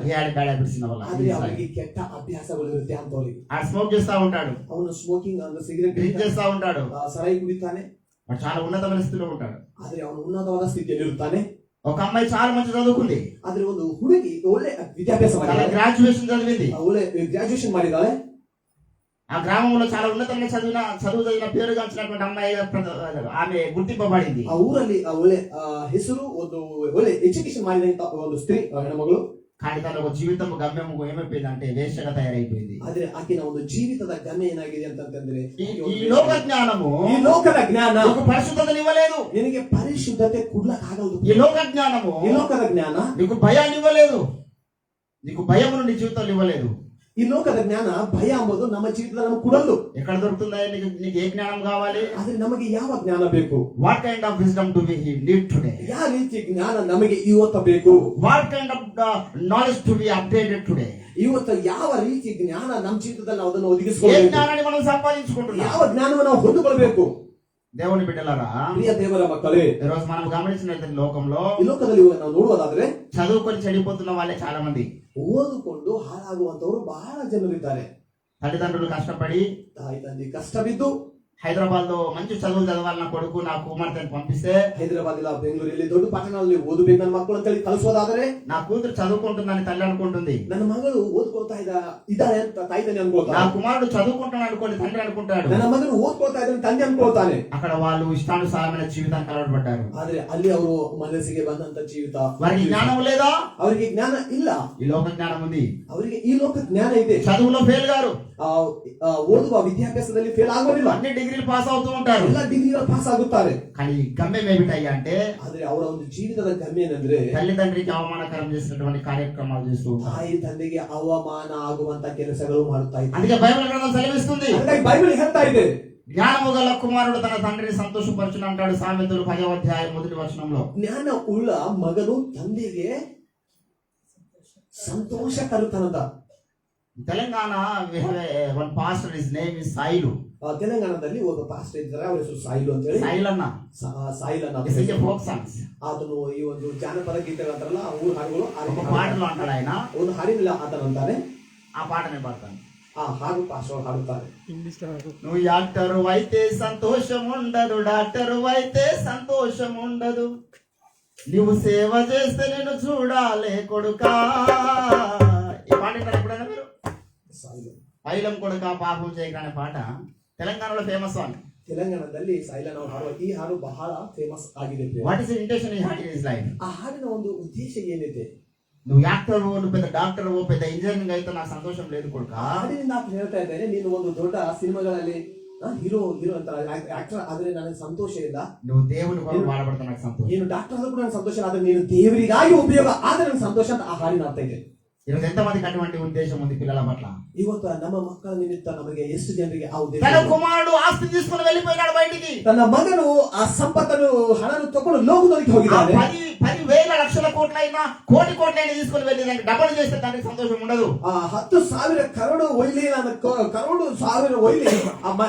he had bad habits in our life. ಆದ್ರೆ ಅವರಿಗೆ ಕೆಟ್ಟ ಅಭ್ಯಾಸಗಳು ಇರುತ್ತೆ ಅಂತವರಿಗೆ. ఆ స్మోక్ చేస్తా ఉంటాడు, ಅವನು ಸ್ಮೋಕಿಂಗ್ ಅಂದ್ರೆ ಸಿಗರೇಟ್ ಡ್ರಿಂಕ್ చేస్తా ఉంటాడు, ಸರಾಯಿ ಕುಡಿತಾನೆ, వాడు చాలా ఉన్నతమైన స్థితిలో ఉంటాడు. ಆದ್ರೆ ಅವನು ಉನ್ನತವಾದ ಸ್ಥಿತಿಯಲ್ಲಿ ಇರುತ್ತಾನೆ. ఒక అమ్మాయి చాలా మంచి చదువుకుంది, ಆದ್ರೆ ಒಂದು ಹುಡುಗಿ ಒಳ್ಳೆ ವಿದ್ಯಾಭ್ಯಾಸ ಮಾಡಿದ್ದಾಳೆ, గ్రాడ్యుయేషన్ చదివింది, ಒಳ್ಳೆ ಗ್ರಾಜುಯೇಷನ್ ಮಾಡಿದ್ದಾಳೆ. ఆ గ్రామంలో చాలా ఉన్నతంగా చదివిన పేరుగాంచినటువంటి అమ్మాయి ఆమె గుర్తింపబడింది. ಆ ಊರಲ್ಲಿ ಒಳ್ಳೆ ಹೆಸರು, ಒಂದು ಒಳ್ಳೆ ಎಜುಕೇಶನ್ ಮಾಡಿದಂತ ಒಂದು ಸ್ತ್ರೀ ಹೆಣ್ಮಗಳು. కానీ తన ఒక జీవితం గమ్యం ఏమైపోయింది అంటే వేశ్యగా తయారైపోయింది. ಆದ್ರೆ ಆಕಿನ ಒಂದು ಜೀವಿತದ ಗಮ್ಯ ಏನಾಗಿದೆ ಅಂತಂದ್ರೆ ఈ లోక జ్ఞానము, ಈ ಲೋಕದ ಜ್ಞಾನ నీకు పరిశుద్ధతని ఇవ్వలేదు. ನಿನಗೆ ಪರಿಶುದ್ಧತೆ ಕೊಡ್ಲಕ್ಕಾಗದು. ఈ లోక జ్ఞానము, ಈ ಲೋಕದ ಜ್ಞಾನ నీకు భయాన్ని ఇవ్వలేదు. నీకు భయమును నీ జీవితంలో ఇవ్వలేదు. ಈ ಲೋಕದ ಜ್ಞಾನ, ಭಯ ಎಂಬುದು ನಮ್ಮ ಜೀವಿತದಲ್ಲಿ ನಮಗೆ ಕೊಡಲು. ఎక్కడ దొరుకుతుందా? నీకు ఏ జ్ఞానం కావాలి? ಆದ್ರೆ ನಮಗೆ ಯಾವ ಜ್ಞಾನ ಬೇಕು? What kind of wisdom do we need today? ಯಾವ ರೀತಿ ಜ್ಞಾನ ನಮಗೆ ಇವತ್ತು ಬೇಕು? What kind of knowledge to be updated today? ಇವತ್ತು ಯಾವ ರೀತಿ ಜ್ಞಾನ ನಮ್ಮ ಜೀವಿತದಲ್ಲಿ ನಾವು ಅದನ್ನು ఏ ಒದಗಿಸಿಕೊಳ್ಳಬೇಕು? జ్ఞానాన్ని మనం సంపాదించుకుంటున్నాం? ಯಾವ ಜ್ಞಾನವನ್ನು ನಾವು ಹೊಂದಿಕೊಳ್ಳಬೇಕು? దేవుని బిడ్డలారా, ಪ್ರಿಯ ದೇವರ ಮಕ್ಕಳೇ, ఈ రోజు మనం గమనించినట్లయితే లోకంలో ಈ ಲೋಕದಲ್ಲಿ ನಾವು ನೋಡುವುದಾದ್ರೆ చదువుకొని చెడిపోతున్న వాళ్ళే చాలా మంది. ಓದಿಕೊಂಡು ಹಾಳಾಗುವಂತವರು ಬಹಳ ಜನರಿದ್ದಾರೆ. తల్లిదండ్రులు కష్టపడి ತಾಯಿ ತಂದೆ ಕಷ್ಟವಿದ್ದು హైదరాబాద్ లో మంచి చదువులు చదవాలి నా కొడుకు నా కుమార్తెని పంపిస్తే, ಹೈದರಾಬಾದ್ ಇಲ್ಲ ಬೆಂಗಳೂರಲ್ಲಿ ದೊಡ್ಡ ಪಟ್ಟಣಗಳಲ್ಲಿ ಓದಬೇಕು ನನ್ನ ಮಕ್ಕಳು ಅಂತ ಹೇಳಿ ಕಳಿಸೋದಾದ್ರೆ, నా కూతురు చదువుకుంటుందని తల్లి అనుకుంటుంది, ನನ್ನ ಮಗಳು ಓದ್ಕೊಳ್ತಾ ಇದ್ದಾಳೆ ಅಂತ ತಾಯಿ ತಂದೆ నా ಅನ್ಕೊಳ್ತಾನೆ. కుమారుడు చదువుకుంటాను అనుకోని తండ్రి అనుకుంటాడు. ನನ್ನ ಮಗನು ಓದ್ಕೊಳ್ತಾ ಇದ್ದಾನೆ ತಂದೆ ಅನ್ಕೊಳ್ತಾನೆ. అక్కడ వాళ్ళు ఇష్టానుసారమైన జీవితానికి అలవాటుపడ్డారు. ಆದ್ರೆ ಅಲ್ಲಿ ಅವರು ಮನಸ್ಸಿಗೆ ಬಂದಂತ ಜೀವಿತ, వారికి జ్ఞానం లేదా? ಅವರಿಗೆ ಜ್ಞಾನ ಇಲ್ಲ. ఈ లోక జ్ఞానం ఉంది. ಅವರಿಗೆ ಈ ಲೋಕ ಜ್ಞಾನ ಇದೆ. చదువులో ఫెయిల్ గారు, ಓದುವ ವಿದ್ಯಾಭ್ಯಾಸದಲ್ಲಿ ಫೇಲ್ ಆಗೋದಿಲ್ಲ. అన్ని డిగ్రీలు పాస్ అవుతూ ఉంటారు. ಎಲ್ಲ ಡಿಗ್ರಿಗಳು ಪಾಸ್ ಆಗುತ್ತಾರೆ. కానీ గమ్యం ఏమిటయ్యా అంటే, ಆದ್ರೆ ಅವರ ಒಂದು ಜೀವಿತದ ಗಮ್ಯ ಏನಂದ್ರೆ తల్లిదండ్రికి అవమానకరం చేసినటువంటి కార్యక్రమాలు చేస్తూ ఉంటారు. ತಾಯಿ ತಂದೆಗೆ ಅವಮಾನ ಆಗುವಂತ ಕೆಲಸಗಳು ಮಾಡುತ್ತಾ ಇದ್ದಾರೆ. అందుకే బైబిల్ గ్రంథం సెలవిస్తుంది, ಹಾಗಾಗಿ ಬೈಬಲ್ ಹೇಳ್ತಾ ಇದೆ, జ్ఞానము గల కుమారుడు తన తండ్రిని సంతోషపరచును అంటాడు. సామెతలు 10వ అధ్యాయం 1వ వచనంలో. ಜ್ಞಾನ ಉಳ್ಳ ಮಗನು ತಂದೆಗೆ ಸಂತೋಷ ತರುತ್ತಾನಂತ. Telangana one pastor, his name is Sailu. ತೆಲಂಗಾಣದಲ್ಲಿ ಒಬ್ಬ ಪಾಸ್ಟರ್ ಇದ್ದಾರೆ, ಅವರ ಹೆಸರು ಸಾಯಿಲು ಅಂತ ಹೇಳಿ. సాయిల్ అన్న, ಸಾಯಿಲ್ ಅನ್ನ ఫోక్ సాంగ్స్. ಆತನು ಈ ಒಂದು ಜಾನಪದ ಗೀತೆಗಳು ಅಂತಾರಲ್ಲ, ಆ ಊರು ಹಾಡುಗಳು ఒక పాటలో అంటాడు ఆయన. ಒಂದು ಹಾಡಿನಲ್ಲಿ ಆತನ ಅಂತಾನೆ, ఆ పాట నేను పాడతాను. ಆ ಹಾಡು ಪಾಸ್ಟರ್ ಹಾಡುತ್ತಾರೆ. నువ్వు యాక్టరు అయితే సంతోషం ఉండదు, డాక్టరు అయితే సంతోషం ఉండదు, నువ్వు సేవ చేస్తే నేను చూడాలే కొడుకా. ఈ పాట వింటారా ఎప్పుడైనా మీరు? పైలం కొడుక పాపం చేయక అనే పాట తెలంగాణలో ఫేమస్ సాంగ్. ತೆಲಂಗಾಣದಲ್ಲಿ ಸಾಯಿಲನ ಹಾಡುವ ಈ ಹಾಡು ಬಹಳ ಫೇಮಸ್ ಆಗಿದೆ. What is intention in heart in his life? ಆ ಹಾಡಿನ ಒಂದು ಉದ್ದೇಶ ಏನಿದೆ? నువ్వు యాక్టర్, నువ్వు పెద్ద డాక్టర్, పెద్ద ఇంజనీరింగ్ అయితే నాకు సంతోషం లేదు కొడుక. ಆ ಹಾಡಿನಿಂದ ನಾನು ಹೇಳ್ತಾ ಇದ್ದೇನೆ, ನೀನು ಒಂದು ದೊಡ್ಡ ಸಿನಿಮಾಗಳಲ್ಲಿ ಹೀರೋ ಅಂತ ಆಕ್ಟರ್ ಆದ್ರೆ ನನಗೆ ಸಂತೋಷ ಇಲ್ಲ. నువ్వు దేవుని కొరకు వాడబడతా నాకు సంతోషం. ನೀನು ಡಾಕ್ಟರ್ ಆದ್ರೂ ಕೂಡ ನನಗೆ ಸಂತೋಷ ಇಲ್ಲ, ಆದ್ರೆ ನೀನು ದೇವರಿಗಾಗಿ ಉಪಯೋಗ ಆದ್ರೆ ನನಗೆ ಸಂತೋಷ ಅಂತ ಆ ಹಾಡಿನ ಅರ್ಥ ಇದೆ. ఈరోజు ఎంతమందికి అటువంటి ఉద్దేశం ఉంది పిల్లల పట్ల? ಇವತ್ತು ನಮ್ಮ ಮಕ್ಕಳ ನಿಮಿತ್ತ ನಮಗೆ ಎಷ್ಟು ಜನರಿಗೆ ಆ ಉದ್ದೇಶ? తన కుమారుడు ఆస్తి తీసుకుని వెళ్ళిపోయినాడు బయటికి. ತನ್ನ ಮಗನು ಆ ಸಂಪತ್ತನ್ನು ಹಣను ತಗೊಂಡು ಲೋಕದೊಳಗೆ ಹೋಗಿದ್ದಾನೆ. 10,000 లక్షల కోట్లైనా కోటి కోట్లైనా తీసుకుని వెళ్ళి దానికి డబల్ చేస్తే దానికి సంతోషం ఉండదు. 10,000 కరోడు ఒయిలి, కరోడు 1,000 ఒయిలి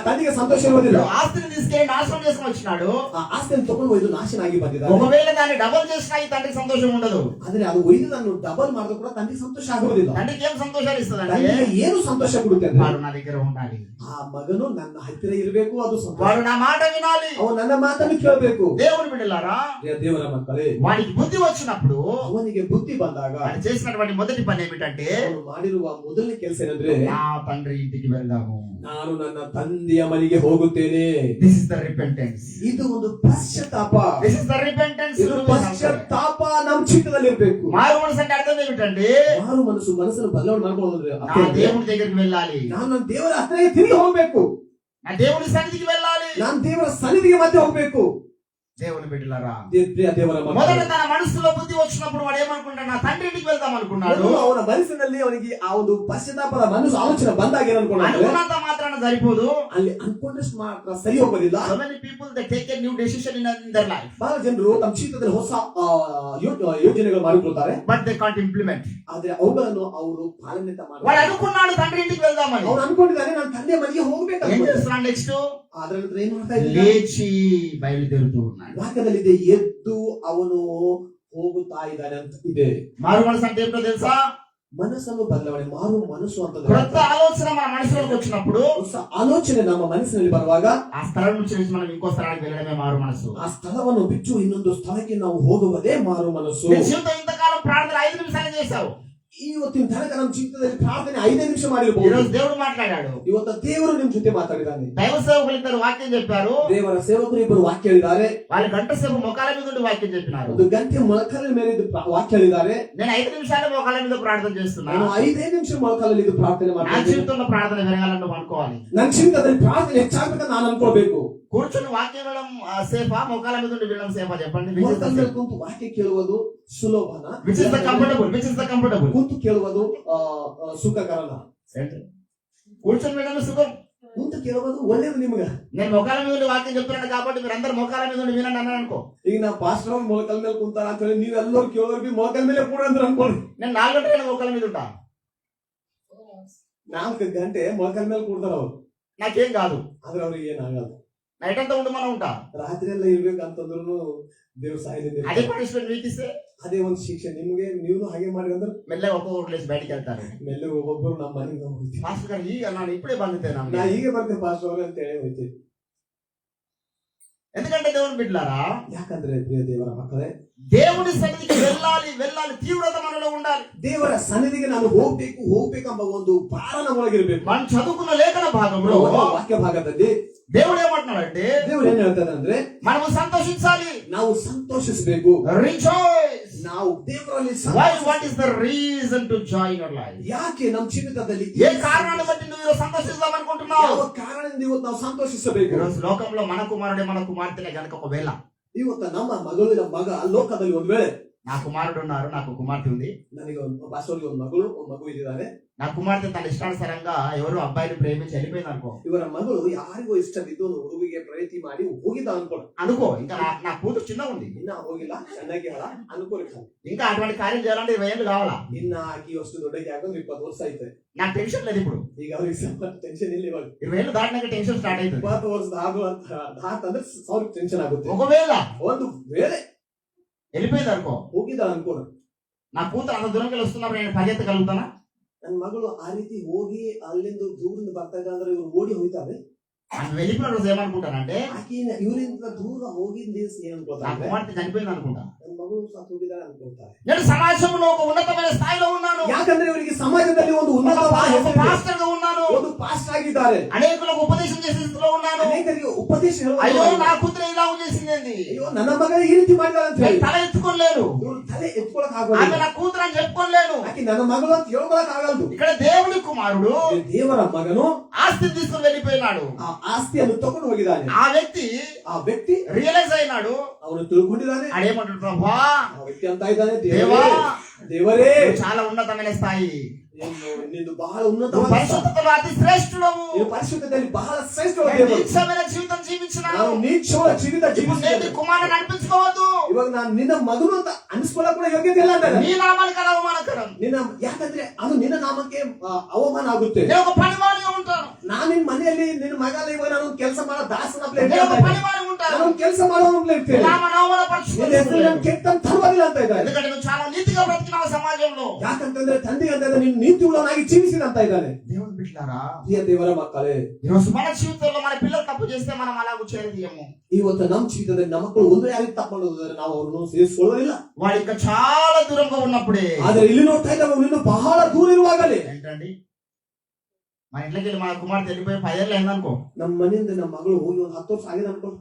ತಂದೆಗೆ ಸಂತೋಷ ಇರುವುದಿಲ್ಲ. ఆస్తిని తీసుకెళ్లి నాశనం చేసుకుని వచ్చినాడు. ಆ ಆಸ್ತಿಯನ್ನು ತಗೊಂಡು ಒಯ್ದು ನಾಶನ ಆಗಿ ಬಂದಿದ್ದಾನೆ. ఒకవేళ దాన్ని డబల్ చేసినా ఈ తండ్రికి సంతోషం ఉండదు. ಆದ್ರೆ ಅದು ಒಯ್ದನ್ನು ಡಬಲ್ ಮಾಡಿದ್ರು ಕೂಡ ತಂದೆಗೆ ಸಂತೋಷ ಆಗುವುದಿಲ್ಲ. తండ్రికి ఏం సంతోషాలు ఇస్తుందంటే, ತಂದೆಗೆ ಏನು ಸಂತೋಷ ಕೊಡುತ್ತೆ? వాడు నా దగ్గర ఉండాలి, ಆ ಮಗನು ನನ್ನ ಹತ್ತಿರ ಇರಬೇಕು, ಅದು ಸಂತೋಷ. వాడు నా మాట వినాలి, ಅವನು ನನ್ನ ಮಾತನ್ನು ಕೇಳಬೇಕು. దేవుని బిడ్డలారా, ದೇವರ ಮಕ್ಕಳೇ, వాడికి బుద్ధి వచ్చినప్పుడు ಅವನಿಗೆ ಬುದ್ಧಿ ಬಂದಾಗ వాడు చేసినటువంటి మొదటి పని ఏమిటంటే, ಅವನು ಮಾಡಿರುವ ಮೊದಲನೇ ಕೆಲಸ ಏನಂದ್ರೆ, నా తండ్రి ఇంటికి వెళ్దాము. ನಾನು ನನ್ನ ತಂದೆಯ ಮನೆಗೆ ಹೋಗುತ್ತೇನೆ. This is the repentance. ಇದು ಒಂದು ಪಶ್ಚಾತ್ತಾಪ. This is the repentance. ಇದು ಪಶ್ಚಾತ್ತಾಪ ನಮ್ಮ ಚಿತ್ತದಲ್ಲಿ ಇರಬೇಕು. మారు మనసు అంటే అర్థం ఏమిటంటే, ಮಾರು ಮನಸ್ಸನ್ನು ಬದಲಾವಣೆ ಮಾಡ್ಕೊಳ್ಳೋದ್ರೆ నా దేవుని దగ్గరికి వెళ్ళాలి, ನಾನು ನನ್ನ ದೇವರ ಹತ್ತಿರ ತಿರುಗಿ ಹೋಗ್ಬೇಕು, నా దేవుని సన్నిధికి వెళ్ళాలి, ನಾನು ದೇವರ ಸನ್ನಿಧಿಗೆ ಮತ್ತೆ ಹೋಗ್ಬೇಕು. దేవుని బిడ్డలారా, ಪ್ರಿಯ ದೇವರ మొదట ಮಕ್ಕಳೇ, తన మనసులో బుద్ధి వచ్చినప్పుడు వాడు ఏమనుకుంటాడు? నా తండ్రి ఇంటికి వెళ్దాం అనుకున్నాడు. ಮೊದಲು ಅವನ ಮನಸ್ಸಿನಲ್ಲಿ ಅವನಿಗೆ ಆ ಒಂದು ಪಶ್ಚಾತ್ತಾಪದ ಮನಸ್ಸು ಆಲೋಚನೆ ಬಂದಾಗ ಏನನ್ಕೊಂಡ್ರೆ, అనుకున్నంత మాత్రాన సరిపోదు. ಅಲ್ಲಿ ಅನ್ಕೊಂಡಷ್ಟು ಮಾತ್ರ ಸರಿ ಹೋಗೋದಿಲ್ಲ. So many people they take a new decision in their life, ಬಹಳ ಜನರು ತಮ್ಮ ಜೀವಿತದಲ್ಲಿ ಹೊಸ ಯೋಜನೆಗಳು ಮಾಡಿಕೊಳ್ತಾರೆ, but they can't implement. ಆದ್ರೆ ಅವುಗಳನ್ನು ಅವರು ಪಾಲನೆ వాడు ಮಾಡ್ತಾರೆ. అనుకున్నాడు తండ్రి ఇంటికి వెళ్దామని. ಅವನು ಅನ್ಕೊಂಡಿದ್ದಾನೆ ನಾನು ತಂದೆ ಮನೆಗೆ ಹೋಗ್ಬೇಕು. ఏం చేస్తున్నాడు నెక్స్ట్? ಆದ್ರೆ ನಂತರ ಏನ್ ಮಾಡ್ತಾ ಇದ್ದಾನೆ? లేచి బయలుదేరుతూ ఉన్నాడు. ವಾಕ್ಯದಲ್ಲಿದೆ, ಎದ್ದು ಅವನು ಹೋಗುತ್ತಾ ಇದ್ದಾನೆ ಅಂತ ಇದೆ. మారు మనసు అంటే ఏంటో తెలుసా? ಮನಸ್ಸನ್ನು ಬದಲಾವಣೆ, ಮಾರು ಮನಸ್ಸು ಅಂತ కొత్త ఆలోచన మన మనసులోకి వచ్చినప్పుడు, ಹೊಸ ಆಲೋಚನೆ ನಮ್ಮ ಮನಸ್ಸಿನಲ್ಲಿ ಬರುವಾಗ ఆ స్థలం నుంచి మనం ఇంకో స్థలానికి వెళ్ళడమే మారు మనసు. ಆ ಸ್ಥಳವನ್ನು ಬಿಟ್ಟು ಇನ್ನೊಂದು ಸ್ಥಳಕ್ಕೆ ನಾವು ಹೋಗುವುದೇ ಮಾರು ಮನಸ್ಸು. నీ జీవితం ఇంతకాలం ప్రార్థన 5 నిమిషాలు చేశావు, ಇವತ್ತಿನ ತನಕ ನಮ್ಮ ಜೀವಿತದಲ್ಲಿ ಪ್ರಾರ್ಥನೆ 5 ನಿಮಿಷ ఈ ಮಾಡಿರಬಹುದು. రోజు దేవుడు మాట్లాడాడు. ಇವತ್ತು ದೇವರು ನಿಮ್ ಜೊತೆ ಮಾತಾಡಿದ್ದಾನೆ. దైవ సేవకులు ఇద్దరు వాక్యం చెప్పారు. ದೇವರ ಸೇವಕರು ಇಬ್ಬರು ವಾಕ್ಯ ಹೇಳಿದ್ದಾರೆ. వాళ్ళు గంట సేపు మొకాల మీద ఉండి వాక్యం చెప్పినారు. 1 ಗಂಟೆ ಮೊಳಕಾಲ ಮೇಲೆ ಇದ್ದು ವಾಕ್ಯ ಹೇಳಿದ್ದಾರೆ. నేను 5 నిమిషాలు మొకాల మీద ప్రార్థన చేస్తున్నాను. ನಾನು 5 నిమిಷ ಮೊಳಕಾಲಲ್ಲಿ ಇದ್ದು ಪ್ರಾರ್ಥನೆ నా ಮಾಡ್ತೀನಿ. జీవితంలో ప్రార్థన పెరగాలని అనుకోవాలి. ನನ್ನ ಜೀವಿತದಲ್ಲಿ ಪ್ರಾರ್ಥನೆ ಹೆಚ್ಚಾಗಬೇಕಂತ ನಾನು ಅನ್ಕೋಬೇಕು. కూర్చొని వాక్యం వినడం సేఫా, మొకాల మీద ఉండి వినడం సేఫా చెప్పండి. ಮೊಳಕಾಲ ಮೇಲೆ ಕುಂತು ವಾಕ್ಯ ಕೇಳುವುದು ಸುಲಭನ? Which is the comfortable? Which is the comfortable? ಕುಂತು ಕೇಳುವುದು ಸುಖಕರನ? కూర్చొని వినడం సుఖం. ಕುಂತು ಕೇಳುವುದು ಒಳ್ಳೇದು ನಿಮ್ಗ. నేను మొకాల మీద ఉండి వాక్యం చెప్తున్నాను కాబట్టి మీరు అందరు మొకాల మీద ఉండి వినండి అన్నాను అనుకో. ಈಗ ನಾ ಪಾಸ್ಟರ್ ಅವ್ರು ಮೊಳಕಾಲ ಮೇಲೆ ಕುಂತಾರ ಅಂತ ಹೇಳಿ ನೀವೆಲ್ಲರೂ ಕೇಳೋರ್ಬಿ ಮೊಳಕಾಲ ಮೇಲೆ ಕೂಡ ಅಂದ್ರೆ ಅನ್ಕೊಳ್ಳಿ. నేను 4 గంటల మొకాల మీద ఉంటా. 4 ಗಂಟೆ ಮೊಳಕಾಲ ಮೇಲೆ ಕೂಡ್ತಾರ ಅವ್ರು. నాకేం కాదు. ಆದ್ರೆ ಅವ್ರಿಗೆ ಏನಾಗಲ್ಲ. నైట్ అంతా ఉండి మనం ఉంటా. ರಾತ್ರಿ ಎಲ್ಲ ಇರ್ಬೇಕಂತಂದ್ರು ದೇವ್ರ ಸಾಯಲಿದೆ. అదే పనిష్మెంట్ మీకు ఇస్తే ಅದೇ ಒಂದು ಶಿಕ್ಷೆ ನಿಮ್ಗೆ. ನೀವು ಹಾಗೆ ಮಾಡಿ ಅಂದ್ರೆ మెల్లగా ఒక్కొక్క ప్లేస్ బయటికి వెళ్తారు. ಮೆಲ್ಲಗೆ ಒಬ್ಬೊಬ್ಬರು ನಮ್ಮ ಮನೆಗೆ ಹೋಗ್ತೀವಿ. పాస్టర్ గారు ಈಗ ನಾನು ఇప్పుడే ಬಂದಿದ್ದೆ ನಾ ನಮ್ಗೆ. ಹೀಗೆ ಬರ್ತೇನೆ ಪಾಸ್ಟರ್ ಅವ್ರೆ ಅಂತ ಹೇಳಿ ಹೋಗ್ತೀವಿ. ఎందుకంటే దేవుని బిడ్డలారా, ಯಾಕಂದ್ರೆ ಪ್ರಿಯ ದೇವರ ಮಕ್ಕಳೇ, దేవుని సన్నిధికి వెళ్ళాలి వెళ్ళాలి తీవ్రత మనలో ఉండాలి. ದೇವರ ಸನ್ನಿಧಿಗೆ ನಾನು ಹೋಗ್ಬೇಕೆಂಬ ಒಂದು ಭಾರ ನಮ್ಮೊಳಗಿರ್ಬೇಕು. మనం చదువుకున్న లేఖన భాగంలో ವಾಕ್ಯ ಭಾಗದಲ್ಲಿ దేవుడు ఏమంటున్నాడంటే, ದೇವರು ಏನ್ ಹೇಳ್ತಾರೆ ಅಂದ್ರೆ మనము సంతోషించాలి. ನಾವು ಸಂತೋಷಿಸಬೇಕು. ರಿಜಾಯ್ಸ್. ನಾವು ದೇವರಲ್ಲಿ Why? What is the reason to joy in your life? ಯಾಕೆ ನಮ್ಮ ಜೀವಿತದಲ್ಲಿ ఏ కారణాన్ని బట్టి నువ్వు సంతోషిద్దాం అనుకుంటున్నావు? ಯಾವ ಕಾರಣದಿಂದ ಇವತ್ತು ನಾವು ಸಂತೋಷಿಸಬೇಕು? ఈరోజు లోకంలో మన కుమారుడే మన కుమార్తెనే గనక ఒకవేళ ಇವತ್ತು ನಮ್ಮ ಮಗಳು ಮಗ ಲೋಕದಲ್ಲಿ ಒಂದ್ ವೇಳೆ నా కుమారుడు ఉన్నారు, నాకు కుమార్తె ఉంది, ನನಗೆ ಒಂದು ಪಾಸ್ಟರ್ಗೆ ಒಂದು ಮಗು ಇದ್ದಾರೆ. నా కుమార్తె తన ఇష్టానుసారంగా ఎవరు అబ్బాయిని ప్రేమించి వెళ్ళిపోయింది అనుకో. ಇವರ ಮಗಳು ಯಾರಿಗೂ ಇಷ್ಟವಿದ್ದು ಒಂದು ಹುಡುಗಿಗೆ ಪ್ರೀತಿ ಮಾಡಿ ಹೋಗಿದ್ದ అనుకో. ఇంకా నా కూతురు చిన్న ఉంది, ಇನ್ನ ಹೋಗಿಲ್ಲ, ಚೆನ್ನಾಗಿ ಹೇಳ ಅನ್ಕೋಲಿಕ್ಕೆ. ఇంకా అటువంటి కార్యం చేయాలంటే 20 ఏళ్ళు కావాలా. ಇನ್ನ ಆಗಿ ಅಷ್ಟು ದೊಡ್ಡಗೆ ಯಾಕಂದ್ರೆ 20 ವರ್ಷ ಐತೆ. నాకు ಟೆನ್షన్ లేదు ఇప్పుడు. ಈಗ ಅವ್ರಿಗೆ ಟೆನ್ಷನ್ ಇಲ್ಲ. ಇವಾಗ 20 ಏళ్ళు దాటినాక టెన్షన్ స్టార్ట్ అవుతుంది. 20 ವರ್ಷದ ಆಗುವಂತ ಅವ್ರಿಗೆ ಟೆನ್ಷನ್ ಆಗುತ್ತೆ. ఒకవేళ ಒಂದು ವೇಳೆ వెళ్ళిపోయింది అనుకో, ಹೋಗಿದ್ದ ಅನ್ಕೋಣ, నా కూతురు అంత దూరంకి వస్తున్నప్పుడు నేను పరిగెత్తగలుగుతానా? ನನ್ನ ಮಗಳು ಆ ರೀತಿ ಹೋಗಿ ಅಲ್ಲಿಂದ ದೂರಿಂದ ಬರ್ತಾಗಂದ್ರೆ ಇವ್ರು ಓಡಿ ಹೋಗ್ತಾರೆ. ఆయన వెళ్ళిపోయిన రోజు ఏమనుకుంటానంటే, ಆಕಿನ ಇವರಿಂದ ದೂರ ಹೋಗಿದ ದಿವಸ ಏನ್ నా ಅನ್ಕೋತಾರೆ? కుమార్తె చనిపోయింది అనుకుంటా. ನನ್ನ ಮಗಳು ಸತ್ತು ಹೋಗಿದ್ದಾರೆ ಅನ್ಕೊಳ್ತಾರೆ. నేను సమాజంలో ఒక ఉన్నతమైన స్థాయిలో ఉన్నాను, ಯಾಕಂದ್ರೆ ಇವರಿಗೆ ಸಮಾಜದಲ್ಲಿ ಒಂದು ಉನ್ನತವಾದ ఒక పాస్టర్ గా ఉన్నాను, ಒಂದು ಪಾಸ್ಟ್ ಆಗಿದ್ದಾರೆ, అనేకులకు ఉపదేశం చేసే స్థితిలో ఉన్నాను. ಅನೇಕರಿಗೆ ಉಪದೇಶ అయ్యో ಹೇಳುವ. నా కూతురు ఇలా చేసింది, ಅಯ್ಯೋ ನನ್ನ ಮಗ ಈ ರೀತಿ ಮಾಡಿದ ಅಂತ ಹೇಳಿ తల ఎత్తుకోలేను, ಇವ್ರು ತಲೆ ಎತ್ಕೊಳಕ್ ఆమె ಆಗೋದಿಲ್ಲ. నా కూతురు అని చెప్పుకోలేను. ಆಕಿ ನನ್ನ ಮಗಳು ಅಂತ ಹೇಳ್ಕೊಳಕ್ ಆಗಲ್ದು. ఇక్కడ దేవుడి కుమారుడు ದೇವರ ಮಗನು ఆస్తిని తీసుకుని వెళ్ళిపోయినాడు. ಆ ಆಸ್ತಿಯನ್ನು ತಗೊಂಡು ಹೋಗಿದ್ದಾನೆ. ఆ వ్యక్తి రియలైజ్ అయినాడు, ಅವನು ತಿಳ್ಕೊಂಡಿದ್ದಾನೆ. అడేమంటాడు, ప్రభా ಆ ವ್ಯಕ್ತಿ ಅಂತ ಇದ್ದಾನೆ, దేవా ದೇವರೇ నువ్వు చాలా ఉన్నతమైన స్థాయి, ನಿಂದು ಬಹಳ నువ్వు ಉನ್ನತವಾದ పరిశుద్ధతలో అతి శ్రేష్ఠుడవు, ನೀನು ಪರಿಶುದ್ಧತೆಯಲ್ಲಿ ಬಹಳ ಶ್ರೇಷ್ಠ నేను నీచమైన జీవితం జీవించినాను, ನಾನು ನೀಚವಾದ ಜೀವಿತ ఇప్పుడు నేను నీ కుమారుని అనిపించుకోవద్దు, ಇವಾಗ ನಾನು ನಿನ್ನ ಮಗನು ಅಂತ ಅನಿಸ್ಕೊಳ್ಳಕ್ ಕೂಡ ಯೋಗ್ಯತೆ ಇಲ್ಲ ಅಂತಾನೆ. నీ నామానికి అవమానకరం, ನಿನ್ನ ಯಾಕಂದ್ರೆ ಅದು ನಿನ್ನ ನಾಮಕ್ಕೆ ಅವಮಾನ ಆಗುತ್ತೆ. నేను ఒక పనివాడిగా ఉంటాను, ನಾನು ನಿನ್ ಮನೆಯಲ್ಲಿ ನಿನ್ನ ಮಗನ ಇವಾಗ ನಾನು ಕೆಲಸ ಮಾಡೋ ದಾಸನಪ್ಲೆ నేను ఒక పనివాడి ఉంటాను, ನಾನು ಕೆಲಸ ಮಾಡೋನಪ್ಲೆ ಇರ್ತೇನೆ. నామను అవమానపరచుకోవద్దు. ನಿನ್ನ ಹೆಸರು ನಾನು ಕೆಟ್ಟಂತ ತರುವುದಿಲ್ಲ ಅಂತ ಇದ್ದಾನೆ. ఎందుకంటే నువ్వు చాలా నీతిగా బ్రతికినావు సమాజంలో. ಯಾಕಂತಂದ್ರೆ ತಂದೆ ಅಂತ ನೀನು ನೀತಿ ಉಳ್ಳವನಾಗಿ ಜೀವಿಸಿದ ಅಂತ ಇದ್ದಾನೆ. దేవుని బిడ్డలారా, ಪ್ರಿಯ ದೇವರ ಮಕ್ಕಳೇ, ఈరోజు మన జీవితంలో మన పిల్లలు తప్పు చేస్తే మనం అలాగూ చేయలేము. ಇವತ್ತು ನಮ್ಮ ಜೀವಿತದಲ್ಲಿ ನಮ್ಮ ಮಕ್ಕಳು ಒಂದು ಯಾರಿಗೆ ತಪ್ಪಿಕೊಳ್ಳೋದಾದ್ರೆ ನಾವು ಅವ್ರನ್ನು ಸೇರಿಸಿಕೊಳ್ಳೋದಿಲ್ಲ. వాడు ఇంకా చాలా దూరంగా ఉన్నప్పుడే, ಆದ್ರೆ ಇಲ್ಲಿ ನೋಡ್ತಾ ಇದ್ದಾವೆ ನಿನ್ನ ಬಹಳ ದೂರ ಇರುವಾಗಲೇ. ఏంటండి, మన ఇంట్లోకి వెళ్ళి మన కుమార్తె వెళ్ళిపోయి 10 ఏళ్ళు అయిందనుకో, ನಮ್ಮ ಮನೆಯಿಂದ ನಮ್ಮ ಮಗಳು ಹೋಗಿ ಒಂದು 10 ವರ್ಷ ಆಗಿದೆ ಅನ್ಕೊಳ್ಳಿ.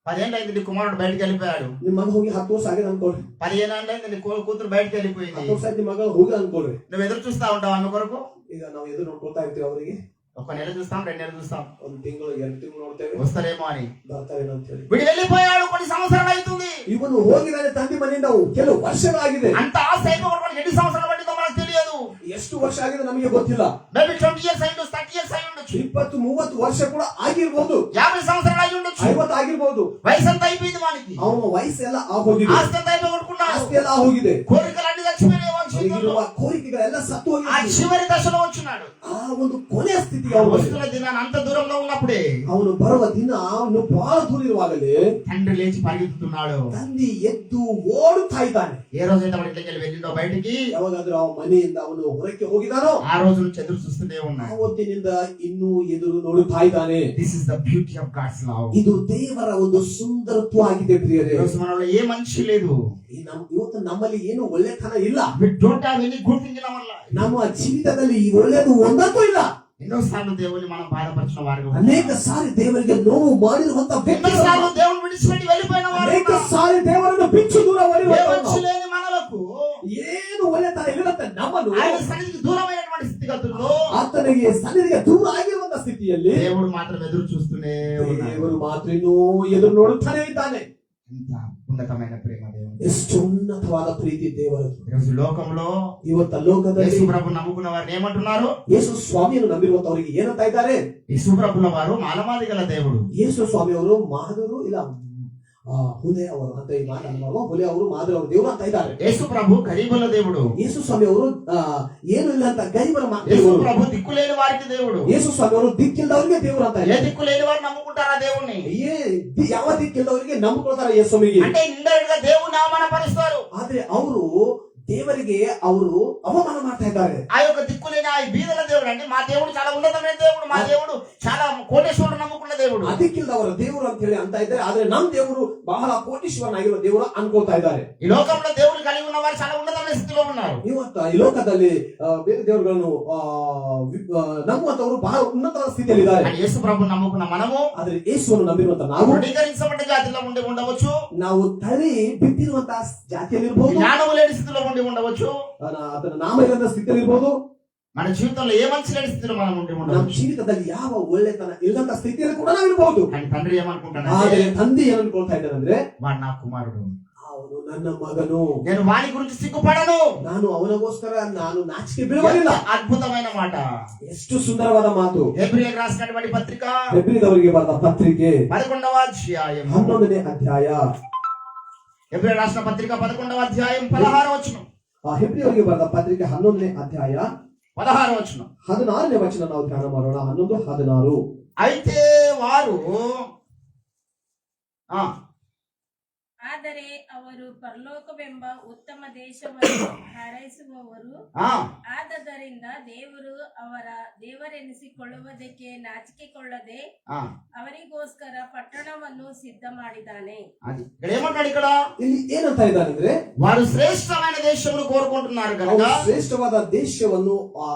10 ఏళ్ళు అయింది నీ కుమారుడు బయటకు వెళ్ళిపోయాడు, ನಿಮ್ಮ ಮಗ ಹೋಗಿ 10 ವರ್ಷ ಆಗಿದೆ ಅನ್ಕೊಳ್ಳಿ. 15 ఏళ్ళు అయింది నీ కూతురు బయటకు వెళ్ళిపోయింది. 10 ವರ್ಷ ಆಯ್ತು ಮಗ ಹೋಗಿ ಅನ್ಕೊಳ್ರಿ. నువ్వు ఎదురు చూస్తా ఉంటావు ఆమె కొరకు. ಈಗ ನಾವು ಎದುರು ನೋಡ್ಕೊಳ್ತಾ ಇರ್ತೀವಿ ಅವರಿಗೆ. 1 నెల చూస్తాం, 2 నెలలు చూస్తాం, 1 ತಿಂಗಳು 2 ತಿಂಗಳು ನೋಡ್ತೇವೆ వస్తారేమో అని. ಬರ್ತಾರೇನೋ ಅಂತ ಹೇಳಿ. వీడు వెళ్ళిపోయాడు, కొన్ని సంవత్సరాలు అవుతుంది, ಇವನು ಹೋಗಿದ್ದಾನೆ ತಂದೆ ಮನೆಯಿಂದ ಕೆಲವು ವರ್ಷಗಳಾಗಿದೆ. అంత ఆశ అయిపోవడం ఎన్ని సంవత్సరాలు పట్టిందో మనకు తెలియదు. ಎಷ್ಟು ವರ್ಷ ಆಗಿದೆ ನಮಗೆ ಗೊತ್ತಿಲ್ಲ. మేబీ 20 years అయి ఉండొచ్చు, 30 years అయి ఉండొచ్చు, 20-30 ವರ್ಷ ಕೂಡ ಆಗಿರ್ಬೋದು, 50 సంవత్సరాలు అయి ఉండొచ్చు, 50 ಆಗಿರ್ಬೋದು. వయసు అంతా అయిపోయింది వానికి, ಅವನ ವಯಸ್ಸೆಲ್ಲ ಆಗೋಗಿದೆ, ఆస్తి అంతా అయిపోగొట్టుకున్నాడు, ಆಸ್ತಿ ಎಲ್ಲ ಹೋಗಿದೆ, కోరికలు అన్ని చచ్చిపోయినాయి వాని జీవితంలో. ಅವನಿಗಿರುವ ಕೋರಿಕೆಗಳೆಲ್ಲ ಸತ್ತು ఆ ಹೋಗಿದೆ. చివరి దశలో వచ్చినాడు. ಆ ಒಂದು ಕೊನೆಯ ಸ್ಥಿತಿಗೆ ఆ ಅವನು వస్తున్న దినాన్ని అంత దూరంలో ఉన్నప్పుడే ಅವನು ಬರುವ ದಿನ ಅವನು ಬಹಳ ದೂರ ಇರುವಾಗಲೇ తండ్రి లేచి పరిగెత్తుతున్నాడు. ತಂದೆ ಎದ್ದು ಓಡುತ್ತಾ ಇದ್ದಾನೆ. ఏ రోజైతే వాడి ఇంటికి వెళ్ళి వెళ్ళిండో బయటికి, ಯಾವಾಗಾದ್ರೂ ಅವನ ಮನೆಯಿಂದ ಅವನು ಹೊರಕ್ಕೆ ಹೋಗಿದಾನೋ ఆ రోజు నుంచి ఎదురు చూస్తూనే ఉన్నాడు. ಆವತ್ತಿನಿಂದ ಇನ್ನೂ ಎದುರು ನೋಡುತ್ತಾ ಇದ್ದಾನೆ. This is the beauty of God's love. ಇದು ದೇವರ ಒಂದು ಸುಂದರತ್ವ ಆಗಿದೆ ಪ್ರಿಯರೇ. ఈ రోజు మనలో ఏ మనిషి లేదు, ಇವತ್ತು ನಮ್ಮಲ್ಲಿ ಏನು ಒಳ್ಳೆತನ ಇಲ್ಲ. we don't have any good thing in our life. ನಮ್ಮ ಜೀವಿತದಲ್ಲಿ ಈ ಒಳ್ಳೆಯದು ಒಂದಕ್ಕೂ ಇಲ್ಲ. ఎన్నోసార్లు దేవుని మనం బాధపరిచిన వారు, అనేక సారి దేవರಿಗೆ ನೋವು ಮಾಡಿರುವಂತ ఎన్నోసార్లు దేవుని విడిచిపెట్టి వెళ్ళిపోయిన వారు, అనేక సారి దేవರನ್ನು ಬಿಟ್ಟು ದೂರ లేని మనలకు ಏನು ಒಳ್ಳೆತನ ಇಲ್ಲದಂತ ನಮ್ಮನ್ನು ఆయన సన్నిధికి దూరమైనటువంటి స్థితిగతుల్లో ಆತನಿಗೆ ಸನ್ನಿಧಿಗೆ ದೂರ ಆಗಿರುವಂತ ಸ್ಥಿತಿಯಲ್ಲಿ దేవుడు మాత్రం ఎదురు చూస్తూనే ఉన్నాడు. ದೇವರು ಮಾತ್ರ ಇನ್ನೂ ಎದುರು ನೋಡುತ್ತಾನೆ ಇದ್ದಾನೆ. ఎంత ఉన్నతమైన ప్రేమ దేవుడు, ಎಷ್ಟು ಉನ್ನತವಾದ ಪ್ರೀತಿ ದೇವರದು. ఈరోజు లోకంలో ಇವತ್ತ ಲೋಕದಲ್ಲಿ యేసు ప్రభు నమ్ముకున్న వారిని ఏమంటున్నారు? ಯೇಸು ಸ್ವಾಮಿಯನ್ನು ನಂಬಿರುವಂತವರಿಗೆ ಏನಂತ ಇದ್ದಾರೆ? యేసు ప్రభుల వారు మానవాది గల దేవుడు. ಯೇಸು ಸ್ವಾಮಿ ಅವರು ಮಾಧವರು ಇಲ್ಲ ಹುಲೆ ಅವರು ಅಂತ ಈ ಮಾತನಾಡುವ ಹುಲೆ ಅವರು ಮಾಧವ ಅವರು ದೇವರು ಅಂತ ಇದ್ದಾರೆ. యేసు ప్రభు గరీబుల దేవుడు. ಯೇಸು ಸ್ವಾಮಿ ಅವರು ಏನು ಇಲ್ಲ ಅಂತ ಗರೀಬರ యేసు ప్రభు దిక్కులేని వారికి దేవుడు. ಯೇಸು ಸ್ವಾಮಿ ಅವರು ದಿಕ್ಕಿಲ್ದವರಿಗೆ ದೇವರು ಅಂತ ఏ దిక్కులేని వారు నమ్ముకుంటారా దేవుణ్ణి? ಯಾವ ದಿಕ್ಕಿಲ್ದವರಿಗೆ ನಂಬಿಕೊಳ್ತಾರೆ ಯೇಸು ಸ್ವಾಮಿಗೆ. అంటే ఇండైరెక్ట్ గా దేవుని అవమానపరుస్తారు. ಆದ್ರೆ ಅವರು దేవರಿಗೆ ಅವರು ಅವಮಾನ ಮಾಡ್ತಾ ಇದ್ದಾರೆ. ఆ యొక్క దిక్కులేని ఆ బీదల దేవుడు అంటే మా దేవుడు చాలా ఉన్నతమైన దేవుడు, మా దేవుడు చాలా కోటేశ్వరుడు నమ్ముకున్న దేవుడు, ಅದಕ್ಕಿಲ್ದವರ ದೇವರು ಅಂತ ಹೇಳಿ ಅಂತ ಇದ್ದಾರೆ. ಆದ್ರೆ ನಮ್ ದೇವರು ಬಹಳ ಕೋಟೀಶ್ವರನಾಗಿರುವ ದೇವರು ಅನ್ಕೊಳ್ತಾ ಇದ್ದಾರೆ. ఈ లోకంలో దేవుడు కలిగి ఉన్న వారు చాలా ఉన్నతమైన స్థితిలో ఉన్నారు. ಇವತ್ತು ಈ ಲೋಕದಲ್ಲಿ ಬೇರೆ ದೇವರುಗಳನ್ನು ನಂಬುವಂತವರು ಬಹಳ ఉన్నతವಾದ ಸ್ಥಿತಿಯಲ್ಲಿ ಇದ್ದಾರೆ. యేసు ప్రభు నమ్ముకున్న మనము, ಆದ್ರೆ ಯೇಸುವನ್ನು ನಂಬಿರುವಂತ ನಾವು ధృవీకరించబడ్డ జాతిలో ఉండవచ్చు, ನಾವು ತಳಿ ಬಿದ್ದಿರುವಂತ ಜಾತಿಯಲ್ಲಿ ಇರಬಹುದು, జ్ఞానము లేని స్థితిలో ఉండవచ్చు, ಅದನ್ನ ನಾಮ ಇಲ್ಲದ ಸ್ಥಿತಿಯಲ್ಲಿ ಇರಬಹುದು. మన జీవితంలో ఏ మంచి లేని స్థితిలో మనం ఉండి ನಮ್ಮ ఉండవచ్చు. ಜೀವಿತದಲ್ಲಿ ಯಾವ ಒಳ್ಳೆತನ ಇಲ್ಲದಂತ ಸ್ಥಿತಿಯಲ್ಲಿ ಕೂಡ ನಾವು ಇರಬಹುದು. కానీ తండ్రి ఏమనుకుంటాడు? ಆದ್ರೆ ತಂದೆ ಏನ್ ಅನ್ಕೊಳ್ತಾ ಇದ್ದಾನೆ ಅಂದ್ರೆ, వాడు నా కుమారుడు, ಅವನು ನನ್ನ ಮಗನು, నేను వాని గురించి సిగ్గుపడను, ನಾನು ಅವನಿಗೋಸ್ಕರ ನಾನು ನಾಚಿಕೆ ಬೀಳುವುದಿಲ್ಲ. అద్భుతమైన మాట. ಎಷ್ಟು ಸುಂದರವಾದ ಮಾತು. హెబ్రీయులకు రాసినటువంటి పత్రిక ಹೆಬ್ರಿದವರಿಗೆ ಬರೆದ ಪತ್ರಿಕೆ 11వ అధ్యాయం 11ನೇ ಅಧ್ಯಾಯ. హెబ్రీ రాసిన పత్రిక 11వ అధ్యాయం 16వ వచనం. ಹೆಬ್ರಿಯವರಿಗೆ ಬರೆದ ಪತ್ರಿಕೆ 11ನೇ ಅಧ್ಯಾಯ 16వ వచనం. 16ನೇ ವಚನ ನಾವು ಧ್ಯಾನ ಮಾಡೋಣ. 11:16. అయితే వారు ಆದರೆ ಅವರು ಪರಲೋಕವೆಂಬ ಉತ್ತಮ ದೇಶವನ್ನು ಹಾರೈಸುವವರು ಆದದರಿಂದ ದೇವರು ಅವರ ದೇವರೆನಿಸಿಕೊಳ್ಳುವುದಕ್ಕೆ ನಾಚಿಕೆಗೊಳ್ಳದೆ ಅವರಿಗೋಸ್ಕರ ಪಟ್ಟಣವನ್ನು ಸಿದ್ಧ ಮಾಡಿದ್ದಾನೆ. అది ఇక్కడ ఏమంటాడు? ఇక్కడ ಇಲ್ಲಿ ಏನಂತ ಇದ್ದಾನೆ ಅಂದ್ರೆ, వారు శ్రేష్టమైన దేశమును కోరుకుంటున్నారు కనుక ಶ್ರೇಷ್ಠವಾದ ದೇಶವನ್ನು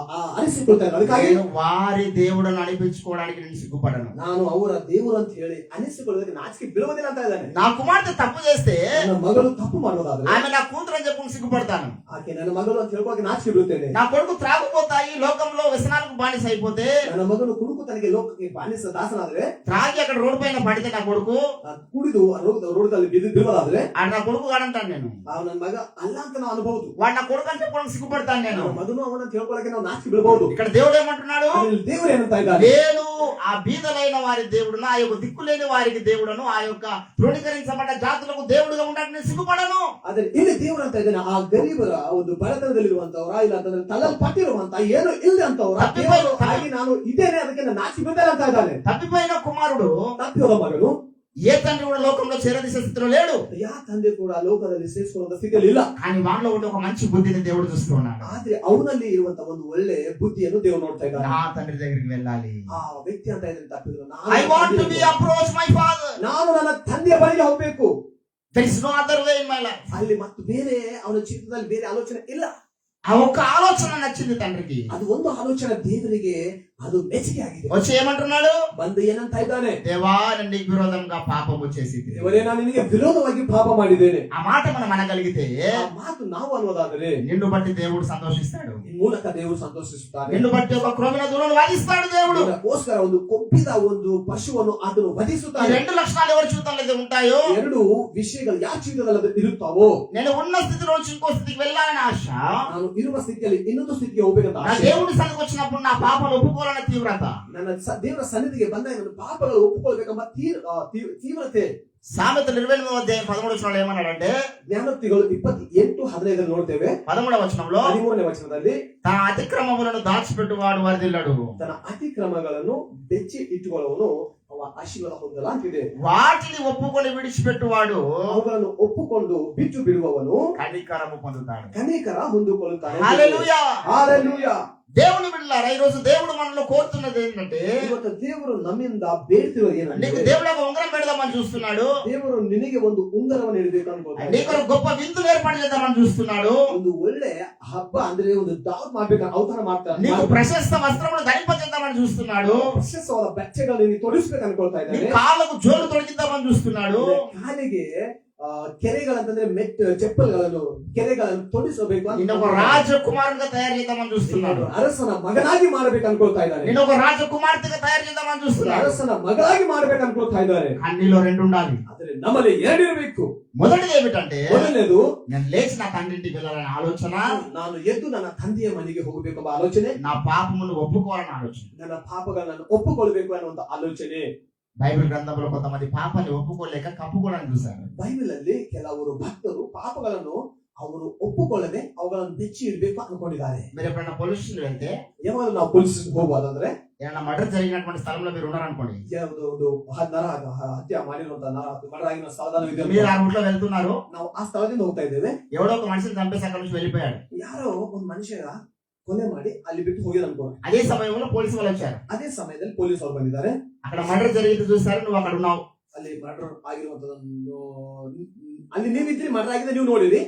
ಅನಿಸಿಕೊಳ್ತಾರೆ. ಅದಕ್ಕಾಗಿ వారి దేవుడನ್ನು అనిపించుకోవడానికి నేను సిగ్గుపడను, ನಾನು ಅವರ ದೇವರು ಅಂತ ಹೇಳಿ ಅನಿಸಿಕೊಳ್ಳೋದಕ್ಕೆ ನಾಚಿಕೆ ಬೀಳುವುದಿಲ್ಲ ಅಂತ ಇದ್ದಾನೆ. నా కుమార్తె తప్పు చేస్తే ನನ್ನ ಮಗಳು ತಪ್ಪು ಮಾಡೋದಾದ್ರೆ ఆమె నా కూతురు అని చెప్పుకుని సిగ్గుపడతాను, ಆಕೆ ನನ್ನ ಮಗಳು ಅಂತ ಹೇಳ್ಕೊಳ್ಳೋಕೆ ನಾಚಿಕೆ ಬೀಳುತ್ತೇನೆ. నా కొడుకు త్రాగుపోతాయి లోకంలో వ్యసనాలకు బానిస అయిపోతే, ನನ್ನ ಮಗನು ಕುಡುಕುತನಿಗೆ ಲೋಕಕ್ಕೆ ಬಾನಿಸ ದಾಸನಾದ್ರೆ, త్రాగి అక్కడ రోడ్డు పైన పడితే నా కొడుకు ಕುಡಿದು ರೋಡದಲ್ಲಿ ಬೀಳುವುದಾದ್ರೆ ఆడ నా కొడుకు కాడంటాను నేను, ನನ್ನ ಮಗ ಅಲ್ಲ ಅಂತ ನಾವು ಅನ್ಬಹುದು. వాడు నా కొడుకు అని చెప్పుకోవడానికి సిగ్గుపడతాను నేను. ನನ್ನ మగನು ಅವನಂತ ಹೇಳ್ಕೊಳ್ಳೋಕೆ ನಾವು ನಾಚಿಕೆ ಬೀಳಬಹುದು. ఇక్కడ దేవుడు ఏమంటున్నాడు? ದೇವರು ಏನಂತ ಇದ್ದಾರೆ, నేను ఆ బీదలైన వారి దేవుడును, ఆ యొక్క దిక్కులేని వారికి దేవుడను, ఆ యొక్క తృణీకరించబడ్డ జాతులకు దేవుడుగా ఉండడానికి నేను సిగ్గుపడను. ಆದ್ರೆ ಇಲ್ಲಿ ದೇವರು ಅಂತ ಇದ್ದಾನೆ, ಆ ಗರೀಬರ ಒಂದು ಬಡತನದಲ್ಲಿರುವಂತವರ ಇಲ್ಲ ಅಂತಂದ್ರೆ ತಳ್ಳಲ್ಪಟ್ಟಿರುವಂತ ಏನು ಇಲ್ಲ ಅಂತವ್ರ ಹಾಗೆ ನಾನು ಇದ್ದೇನೆ, ಅದಕ್ಕೆ ನಾನು ನಾಚಿಕೆ ಬೀಳ್ತೇನೆ ಅಂತ ಇದ್ದಾನೆ. తప్పిపోయిన కుమారుడు, ತಪ್ಪಿದ ಮಗನು ఏ తండ్రి కూడా లోకంలో చేరదీసే స్థితిలో లేడు, ಯಾ ತಂದೆ ಕೂಡ ಲೋಕದಲ್ಲಿ ಸೇರಿಸುವಂತ ಸ್ಥಿತಿಯಲ್ಲಿ ಇಲ್ಲ. కానీ వాటిలో ఉండే ఒక మంచి బుద్ధిని దేవుడు చూస్తూ ఉన్నాడు. ಆದ್ರೆ ಅವನಲ್ಲಿ ಇರುವಂತ ಒಂದು ಒಳ್ಳೆ ಬುದ್ಧಿಯನ್ನು ದೇವರು ನೋಡ್ತಾ ಇದ್ದಾನೆ. నా తండ్రి దగ్గరికి వెళ్ళాలి, ಆ ವ್ಯಕ್ತಿ ಅಂತ ಇದ್ದಾನೆ ತಪ್ಪಿದ್ರು, I want to be approach my father, ನಾನು ನನ್ನ ತಂದೆಯ ಬಳಿಗೆ ಹೋಗ್ಬೇಕು. There is no other way in my life. ಅಲ್ಲಿ ಮತ್ತು ಬೇರೆ ಅವನ ಜೀವಿತದಲ್ಲಿ ಬೇರೆ ಆಲೋಚನೆ ಇಲ್ಲ. ఆ ఒక్క ఆలోచన నచ్చింది తండ్రికి. ಅದು ಒಂದು ಆಲೋಚನೆ ದೇವರಿಗೆ ಅದು ಮೆಚ್ಚುಗೆ ಆಗಿದೆ. వచ్చి ఏమంటున్నాడు? ಬಂದು ಏನಂತ ಇದ್ದಾನೆ, దేవా నేను నీకు విరోధంగా పాపము చేసింది, ದೇವರೇ ನಾನು ನಿನಗೆ ವಿರೋಧವಾಗಿ ಪಾಪ ಮಾಡಿದ್ದೇನೆ. ఆ మాట మనం అనగలిగితే ಆ ಮಾತು ನಾವು ಅನ್ನೋದಾದರೆ నిన్ను బట్టి దేవుడు సంతోషిస్తాడు, ಈ ಮೂಲಕ ದೇವರು ಸಂತೋಷಿಸುತ್ತಾನೆ. నిన్ను బట్టి ఒక క్రొవ్విన దూడను వధిస్తాడు దేవుడు. ಅದಕ್ಕೋಸ್ಕರ ಒಂದು ಕೊಬ್ಬಿದ ಒಂದು ಪಶುವನ್ನು ಅದನ್ನು ఈ ವಧಿಸುತ್ತಾನೆ. రెండు లక్షణాలు ఎవరి జీవితంలో అయితే ఉంటాయో, ಎರಡು ವಿಷಯಗಳು ಯಾವ ಜೀವಿತದಲ್ಲಿ ಇರುತ್ತಾವೋ, నేను ఉన్న స్థితి నుంచి ఇంకో స్థితికి వెళ్ళాలని ఆశ, ನಾನು ಇರುವ ಸ್ಥಿತಿಯಲ್ಲಿ ಇನ್ನೊಂದು ಸ್ಥಿತಿಗೆ ಹೋಗ್ಬೇಕಂತ నా ಆಸೆ, దేవుడి సన్నిధికి వచ్చినప్పుడు నా పాపలు ఒప్పుకోవాలనే తీవ్రత, ನನ್ನ ದೇವರ ಸನ್ನಿಧಿಗೆ ಬಂದಾಗ ನನ್ನ ಪಾಪಗಳು ಒಪ್ಪಿಕೊಳ್ಬೇಕೆಂಬ ತೀವ್ರತೆ. సామెతలు 28వ అధ్యాయం 13వ వచనంలో ఏమన్నాడంటే, ಜ್ಞಾನೋಕ್ತಿಗಳು 28:15 ನೋಡ್ತೇವೆ. 13వ వచనంలో 13ನೇ ವಚನದಲ್ಲಿ, తన అతిక్రమములను దాచిపెట్టువాడు వర్ధిల్లడు, ತನ್ನ ಅತಿಕ್ರಮಗಳನ್ನು ಬೆಚ್ಚಿ ಇಟ್ಟುಕೊಳ್ಳುವನು ಅವ ಆಶೀರ್ವಾದ ಹೊಂದಲಾಗಿದೆ. వాటిని ఒప్పుకొని విడిచిపెట్టువాడు ಅವುಗಳನ್ನು ಒಪ್ಪುಕೊಂಡು ಬಿಟ್ಟು ಬಿಡುವವನು కనికరము పొందుతాడు. ಕನಿಕರ ಹೊಂದಿಕೊಳ್ಳುತ್ತಾನೆ. హల్లెలూయా, ಹಲ್ಲೆಲೂಯಾ. దేవుని బిడ్డలారా, ఈ రోజు దేవుడు మనలో కోరుతున్నది ఏంటంటే, ಇವತ್ತು ದೇವರು ನಮ್ಮಿಂದ ಬೇಡ್ತಿರೋದು నీకు ಏನಂದ್ರೆ, దేవుడు ఒక ఉంగరం పెడదామని చూస్తున్నాడు, ದೇವರು ನಿನಗೆ ಒಂದು ಉಂಗರವನ್ನು ನೀಡಬೇಕು ಅನ್ಕೋತಾನೆ. నీకు ఒక గొప్ప విందు ఏర్పాటు చేద్దామని చూస్తున్నాడు, ಒಂದು ಒಳ್ಳೆ ಹಬ್ಬ ಅಂದ್ರೆ ಒಂದು ದಾವತ್ ಮಾಡ್ಬೇಕು ಅವತಾರ ಮಾಡ್ತಾರೆ. నీకు ప్రశస్త వస్త్రములు ధరింపజేద్దామని చూస్తున్నాడు. ಪ್ರಶಸ್ತವಾದ ಬೆಚ್ಚಗಳನ್ನು ನೀನು ತೊಡಿಸ್ಬೇಕು ಅನ್ಕೊಳ್ತಾ నీ ಇದ್ದಾನೆ. కాళ్ళకు జోలు తొడిగిద్దామని చూస్తున్నాడు. ಕಾಲಿಗೆ ಕೆರೆಗಳಂತಂದ್ರೆ చెప్పులను ಕೆರೆಗಳನ್ನು ತೊಡಿಸಬೇಕು నిన్ను ఒక రాజకుమారునిగా తయారు చేద్దామని చూస్తున్నాడు. ಅರಸನ ಮಗನಾಗಿ ಮಾಡಬೇಕು ಅನ್ಕೊಳ್ತಾ ಇದ್ದಾನೆ. నిన్ను ఒక రాజకుమార్తెగా తయారు చేద్దామని చూస్తున్నాడు. ಅರಸನ ಮಗಳಾಗಿ ಮಾಡಬೇಕು ಅನ್ಕೊಳ್ತಾ ಇದ್ದಾರೆ. అన్నిలో రెండు ఉండాలి. ಆದ್ರೆ ನಮ್ಮಲ್ಲಿ ಎರಡಿರಬೇಕು. మొదటిది ఏమిటంటే ಮೊದಲನೇದು నేను లేచి నా తండ్రింటికి వెళ్ళాలనే ఆలోచన, ನಾನು ಎದ್ದು ನನ್ನ ತಂದೆಯ ಮನೆಗೆ ಹೋಗಬೇಕೆಂಬ ಆಲೋಚನೆ, నా పాపమును ఒప్పుకోవాలని ఆలోచన. ನನ್ನ ಪಾಪಗಳನ್ನು ಒಪ್ಪುಕೊಳ್ಬೇಕು ಅನ್ನುವಂತ ಆಲೋಚನೆ. బైబిల్ గ్రంథంలో కొంతమంది పాపాన్ని ఒప్పుకోలేక కప్పుకోవడానికి చూశారు. ಬೈಬಲ್ ಅಲ್ಲಿ ಕೆಲವರು ಭಕ್ತರು ಪಾಪಗಳನ್ನು ಅವರು ಒಪ್ಪುಕೊಳ್ಳದೆ ಅವುಗಳನ್ನು ಬೆಚ್ಚಿ ಇಡಬೇಕು ಅನ್ಕೊಂಡಿದ್ದಾರೆ. మీరు ఎప్పుడైనా పోలీస్ స్టేషన్ వెళ్తే, ಯಾವಾಗ ನಾವು ಪೊಲೀಸ್ ಹೋಗುವುದಂದ್ರೆ ఏమైనా మర్డర్ జరిగినటువంటి స్థలంలో మీరు ఉన్నారనుకోండి, ಒಂದು ಹತ್ಯೆ ಮಾಡಿರುವಂತ ಮರ್ಡರ್ ಆಗಿನ ಸ್ಥಳದಲ್ಲಿ మీరు ఆ రూట్ లో వెళ్తున్నారు, ನಾವು ಆ ಸ್ಥಳದಿಂದ ಹೋಗ್ತಾ ಇದ್ದೇವೆ. ఎవడో ఒక మనిషిని చంపేసి అక్కడ నుంచి వెళ్ళిపోయాడు. ಯಾರೋ ಒಂದು ಮನುಷ್ಯ ಕೊಲೆ ಮಾಡಿ ಅಲ್ಲಿ ಬಿಟ್ಟು ಹೋಗಿದ ಅನ್ಕೋ. అదే సమయంలో పోలీసు వాళ్ళు వచ్చారు. ಅದೇ ಸಮಯದಲ್ಲಿ ಪೊಲೀಸ್ ಅವರು ಬಂದಿದ್ದಾರೆ. అక్కడ మర్డర్ జరిగింది చూసారు, నువ్వు అక్కడ ఉన్నావు. ಅಲ್ಲಿ ಮರ್ಡರ್ ಆಗಿರುವಂತದನ್ನು ಅಲ್ಲಿ ನೀವಿದ್ರಿ, ಮರ್ಡರ್ ಆಗಿದೆ ನೀವು ನೋಡಿರಿ.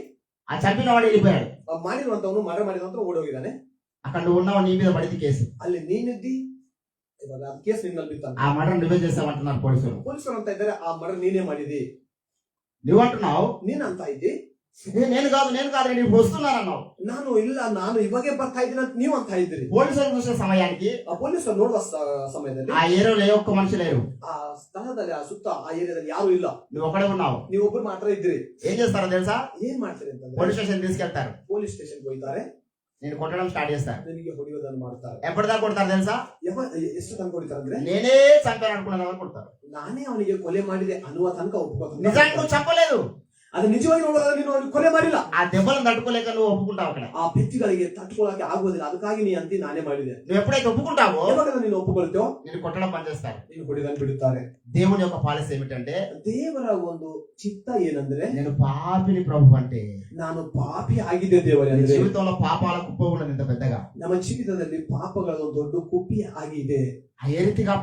ఆ చంపిన వాడు వెళ్ళిపోయాడు. ಮಾಡಿರುವಂತವನು ಮರ್ಡರ್ ಮಾಡಿರುವಂತ ಓಡಿ ಹೋಗಿದ್ದಾನೆ. అక్కడ నువ్వు ఉన్నావు, నీ మీద పడింది కేసు. ಅಲ್ಲಿ ನೀನಿದ್ದಿ, ಇವಾಗ ಕೇಸ್ ನಿನ್ನಲ್ಲಿ ಬಿತ್ತಾನೆ. ఆ మర్డర్ నువ్వే చేసావంటున్నారు పోలీసులు. ಪೊಲೀಸರು ಅಂತ ಇದ್ದಾರೆ, ಆ ಮರ್ಡರ್ ನೀನೇ ಮಾಡಿದಿ. నువ్వు అంటున్నావు, ನೀನ್ ಅಂತ ಇದ್ದಿ. నేను కాదు నేను వస్తున్నానన్నావు. ನಾನು ಇಲ್ಲ, ನಾನು ಇವಾಗೆ ಬರ್ತಾ ಇದ್ದೀನಿ ಅಂತ ನೀವು ಅಂತ ಇದ್ರಿ. పోలీసులు చూసిన సమయానికి ಆ ಪೊಲೀಸರು ನೋಡುವ ಸಮಯದಲ್ಲಿ ఆ ఏరియాలో ఏ ఒక్క మనిషి లేరు. ಆ ಸ್ಥಳದಲ್ಲಿ ಆ ಸುತ್ತ ಆ ಏರಿಯಾದಲ್ಲಿ ಯಾರು ಇಲ್ಲ, నువ్వు ఒక్కడే ఉన్నావు. ನೀವು ಒಬ್ರು ಮಾತ್ರ ಇದ್ರಿ. ఏం చేస్తారో తెలుసా? ಏನ್ ಮಾಡ್ತೀರಿ ಅಂತಂದ್ರೆ పోలీస్ స్టేషన్ తీసుకెళ్తారు. ಪೊಲೀಸ್ ಸ್ಟೇಷನ್ ಹೋಗ್ತಾರೆ, నేను కొట్టడం స్టార్ట్ చేస్తాను. ನಿನಗೆ ಹೊಡೆಯೋದನ್ನು ಮಾಡ್ತಾರೆ. ఎప్పటిదాకా కొడతారు తెలుసా? ಎಷ್ಟು ತನಕ ಹೊಡಿತಾರೆ ಅಂದ್ರೆ నేనే చంపాను అనుకున్నాను కొడతారు. ನಾನೇ ಅವನಿಗೆ ಕೊಲೆ ಮಾಡಿದೆ ಅನ್ನುವ ತನಕ ಒಪ್ಕೋತಾರೆ. నిజానికి నువ్వు చంపలేదు, ಅದು ನಿಜವಾಗಿ ನೋಡೋದಾದ್ರೆ ನೀನು ಅವನಿಗೆ ಕೊಲೆ ಮಾಡಿಲ್ಲ. ఆ దెబ్బలను తట్టుకోలేక నువ్వు ఒప్పుకుంటావు. అక్కడ ಆ ಬೆಚ್ಚಿಗಳಿಗೆ ತట్టుಕೊಳ್ಳಕ್ಕೆ ಆಗುವುದಿಲ್ಲ, ಅದಕ್ಕಾಗಿ ನೀ ಅಂತಿ ನಾನೇ ಮಾಡಿದೆ. నువ్వు ఎప్పుడైతే ఒప్పుకుంటావో ಯಾವಾಗ ನೀನು ಒಪ್ಪಿಕೊಳ್ತೇವೋ నేను కొట్టడం పనిచేస్తారు. ನೀನು ಹೊಡೆದನ್ನು ಬಿಡುತ್ತಾರೆ. దేవుని యొక్క పాలసీ ఏమిటంటే, ದೇವರ ಒಂದು ಚಿತ್ತ ಏನಂದ್ರೆ నేను పాపిని ప్రభు అంటే, ನಾನು ಪಾಪಿ ಆಗಿದೆ ದೇವರೇ నీ ಅಂದ್ರೆ జీవితంలో పాపాల కుప్ప ఉన్నది ఇంత పెద్దగా. ನಮ್ಮ ಜೀವಿತದಲ್ಲಿ ಪಾಪಗಳ ಒಂದು ದೊಡ್ಡ ಕುಪ್ಪಿ ಆಗಿದೆ. ఏ రీతిగా